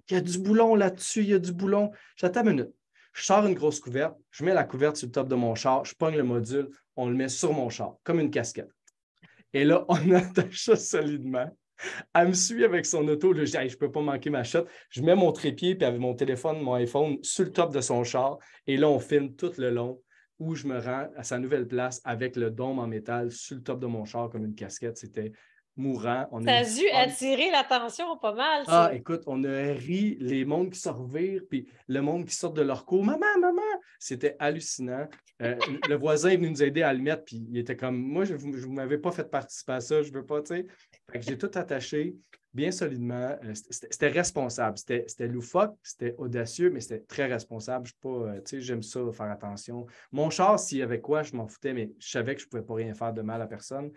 il y a du boulon là-dessus, il y a du boulon. J'attends une minute. Je sors une grosse couverte, je mets la couverte sur le top de mon char, je pogne le module, on le met sur mon char, comme une casquette. Et là, on attache ça solidement. Elle me suit avec son auto. Là, je dis, hey, je ne peux pas manquer ma shot. Je mets mon trépied puis avec mon téléphone, mon iPhone, sur le top de son char. Et là, on filme tout le long où je me rends à sa nouvelle place avec le dôme en métal sur le top de mon char comme une casquette. C'était mourant. On a Ça eu a du dû fun. attirer l'attention pas mal, Ah, ça. écoute, on a ri, les mondes qui se revirent, puis le monde qui sort de leur cours. Maman, maman! C'était hallucinant. Le voisin est venu nous aider à le mettre, puis il était comme, moi, je ne m'avais pas fait participer à ça, je ne veux pas, tu sais. Fait que j'ai tout attaché bien solidement. C'était responsable. C'était loufoque, c'était audacieux, mais c'était très responsable. Je suis pas, tu sais, j'aime ça, faire attention. Mon char, s'il y avait quoi, je m'en foutais, mais je savais que je ne pouvais pas rien faire de mal à personne.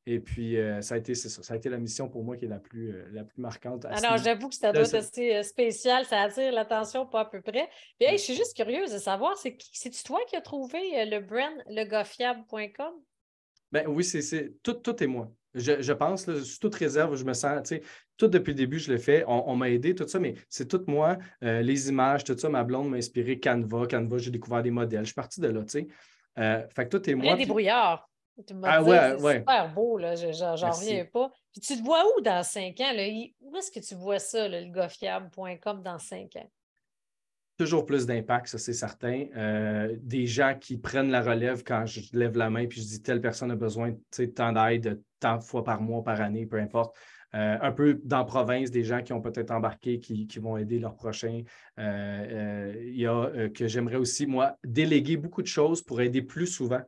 Et puis, ça a été, c'est ça. Ça a été la mission pour moi qui est la plus marquante à ce Alors, niveau. j'avoue que ça doit être assez spécial, ça attire l'attention pas à peu près. Puis, hey, je suis juste curieuse de savoir, c'est-tu toi qui as trouvé le brand legoffiable.com? Ben oui, tout est moi. Je pense, là, sous toute réserve, je me sens, tu sais, tout depuis le début, je le fais. On m'a aidé, tout ça, mais c'est tout moi. Les images, tout ça, ma blonde m'a inspiré Canva. Canva, j'ai découvert des modèles. Je suis parti de là, tu sais. Fait que tout est Très moi. Puis, débrouillard. Tu m'as ah dit, ouais, c'est ouais, super beau, là. J'en reviens merci. pas. Puis tu te vois où dans 5 ans? Là? Où est-ce que tu vois ça, là, le goffiable.com dans 5 ans? Toujours plus d'impact, ça c'est certain. Des gens qui prennent la relève quand je lève la main puis je dis telle personne a besoin de tant d'aide, tant de fois par mois, par année, peu importe. Un peu dans la province, des gens qui ont peut-être embarqué, qui vont aider leurs prochains. Il y a que j'aimerais aussi, moi, déléguer beaucoup de choses pour aider plus souvent.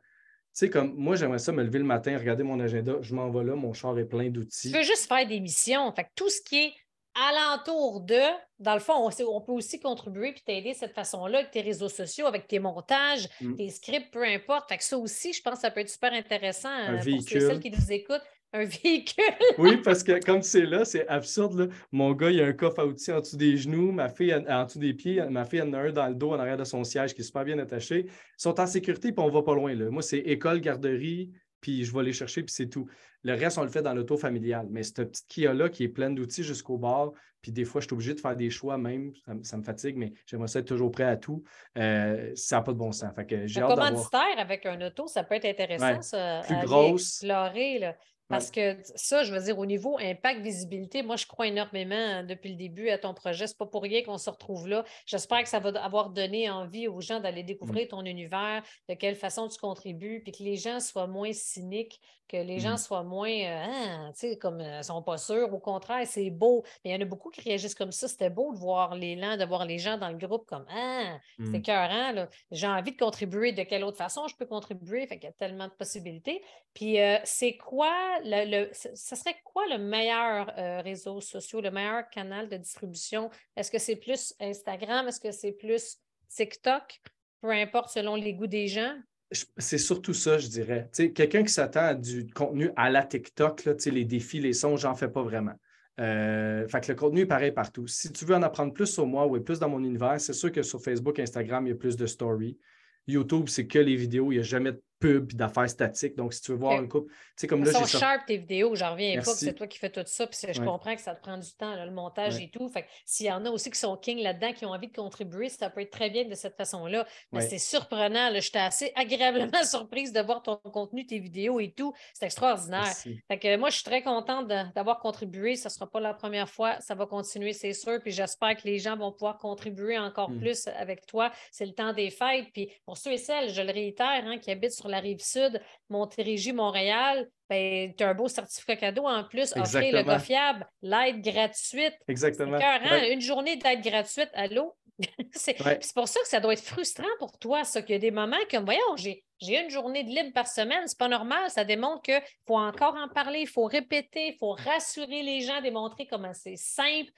Tu sais, comme moi, j'aimerais ça me lever le matin, regarder mon agenda, je m'en vais là, mon char est plein Tu d'outils. veux juste faire des missions. Fait que tout ce qui est alentour de, dans le fond, on peut aussi contribuer puis t'aider de cette façon-là avec tes réseaux sociaux, avec tes montages, Mm. tes scripts, peu importe. Fait que ça aussi, je pense que ça peut être super intéressant Un pour ceux et celles véhicule. qui nous écoutent. Un véhicule. Oui, parce que comme c'est là, c'est absurde. Là. Mon gars, il a un coffre à outils en dessous des genoux, ma fille en dessous des pieds, ma fille en a un dans le dos en arrière de son siège qui est super bien attaché. Ils sont en sécurité, puis on va pas loin. Là. Moi, c'est école, garderie, puis je vais les chercher, puis c'est tout. Le reste, on le fait dans l'auto familial. Mais cette petite Kia-là qui est pleine d'outils jusqu'au bord, puis des fois, je suis obligé de faire des choix même. Ça me fatigue, mais j'aimerais ça être toujours prêt à tout. Ça n'a pas de bon sens. Fait que j'ai Un hâte d'avoir commanditaire avec un auto, ça peut être intéressant, ouais, ça, plus à aller grosse. explorer, là. Ouais. Parce que ça, je veux dire, au niveau impact, visibilité, moi, je crois énormément depuis le début à ton projet. C'est pas pour rien qu'on se retrouve là. J'espère que ça va avoir donné envie aux gens d'aller Mm, découvrir ton univers, de quelle façon tu contribues, puis que les gens soient moins cyniques, que les gens mm, soient moins, tu sais, comme sont pas sûrs. Au contraire, c'est beau. Mais il y en a beaucoup qui réagissent comme ça. C'était beau de voir l'élan, de voir les gens dans le groupe comme, c'est mm. écœurant, là. J'ai envie de contribuer. De quelle autre façon je peux contribuer? Fait qu'il y a tellement de possibilités. Puis, c'est quoi ce serait quoi le meilleur réseau social, le meilleur canal de distribution? Est-ce que c'est plus Instagram? Est-ce que c'est plus TikTok? Peu importe selon les goûts des gens. C'est surtout ça, je dirais. Tu sais, quelqu'un qui s'attend à du contenu à la TikTok, là, tu sais, les défis, les sons, j'en fais pas vraiment. Fait que le contenu est pareil partout. Si tu veux en apprendre plus sur moi ou plus dans mon univers, c'est sûr que sur Facebook, Instagram, il y a plus de stories. YouTube, c'est que les vidéos, il n'y a jamais pubs puis d'affaires statiques. Donc, si tu veux voir une coupe, tu sais, comme là, Elles j'ai sont sorti. sharp tes vidéos, j'en reviens pas que Merci. c'est toi qui fais tout ça, puis je Ouais. comprends que ça te prend du temps, là, le montage Ouais. et tout. Fait que s'il y en a aussi qui sont king là-dedans, qui ont envie de contribuer, ça peut être très bien de cette façon-là. Mais Ouais. c'est surprenant, là, j'étais assez agréablement surprise de voir ton contenu, tes vidéos et tout. C'est extraordinaire. Merci. Fait que moi, je suis très contente d'avoir contribué. Ça ne sera pas la première fois, ça va continuer, c'est sûr. Puis j'espère que les gens vont pouvoir contribuer encore plus avec toi. C'est le temps des fêtes. Puis pour ceux et celles, je le réitère, hein, qui habitent sur la rive sud, Montérégie, Montréal, ben, tu as un beau certificat cadeau en plus. Offrir le GoFiable, l'aide gratuite. C'est Exactement. écœurant. Ouais. Une journée d'aide gratuite. Allô? Ouais. C'est pour ça que ça doit être frustrant pour toi, ça, qu'il y a des moments comme, voyons, j'ai une journée de libre par semaine, c'est pas normal. Ça démontre qu'il faut encore en parler, il faut répéter, il faut rassurer les gens, démontrer comment c'est simple.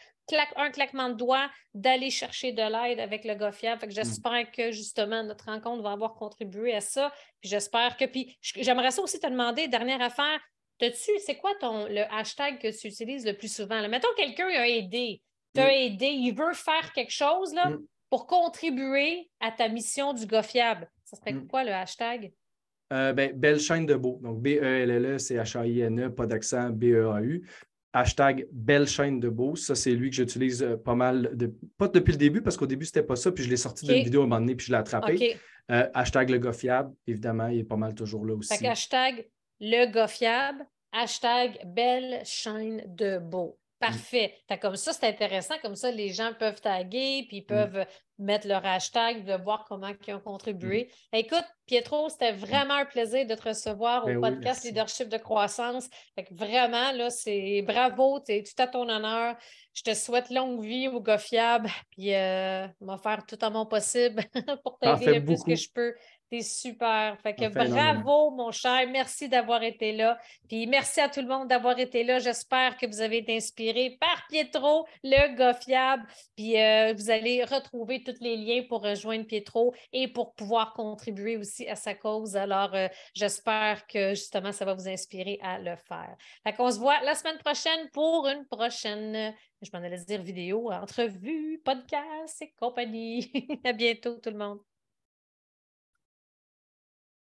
Un claquement de doigts, d'aller chercher de l'aide avec le GoFiable. Fait que j'espère que justement notre rencontre va avoir contribué à ça. Puis j'espère que. Puis j'aimerais ça aussi te demander, dernière affaire, c'est quoi le hashtag que tu utilises le plus souvent? Là? Mettons quelqu'un a aidé, t'a aidé, il veut faire quelque chose là, pour contribuer à ta mission du GoFiable. Ça serait quoi le hashtag? Belle chaîne de beau. Donc, BELLE, c'est H-A-I-N-E, pas d'accent, B-E-A-U. Hashtag Belle chaîne de beau. Ça, c'est lui que j'utilise pas mal, pas depuis le début, parce qu'au début, c'était pas ça, puis je l'ai sorti d'une vidéo à un moment donné, puis je l'ai attrapé. Hashtag le gars fiable, évidemment, il est pas mal toujours là aussi. Fait que hashtag le gars fiable, hashtag Belle chaîne de beau. Parfait. Fait comme ça, c'est intéressant. Comme ça, les gens peuvent taguer, puis ils peuvent mettre leur hashtag, de voir comment ils ont contribué. Écoute, Pietro, c'était vraiment un plaisir de te recevoir au podcast Leadership de croissance. Fait que vraiment, là, c'est bravo, tu es tout à ton honneur. Je te souhaite longue vie au gars fiable, puis je vais faire tout à mon possible pour t'aider le plus que je peux. T'es super. Fait que bravo, mon cher. Merci d'avoir été là. Puis merci à tout le monde d'avoir été là. J'espère que vous avez été inspirés par Pietro, le gars fiable. Puis vous allez retrouver tous les liens pour rejoindre Pietro et pour pouvoir contribuer aussi à sa cause. Alors, j'espère que justement, ça va vous inspirer à le faire. Fait qu'on se voit la semaine prochaine pour une prochaine, je m'en allais dire vidéo, entrevue, podcast et compagnie. À bientôt, tout le monde.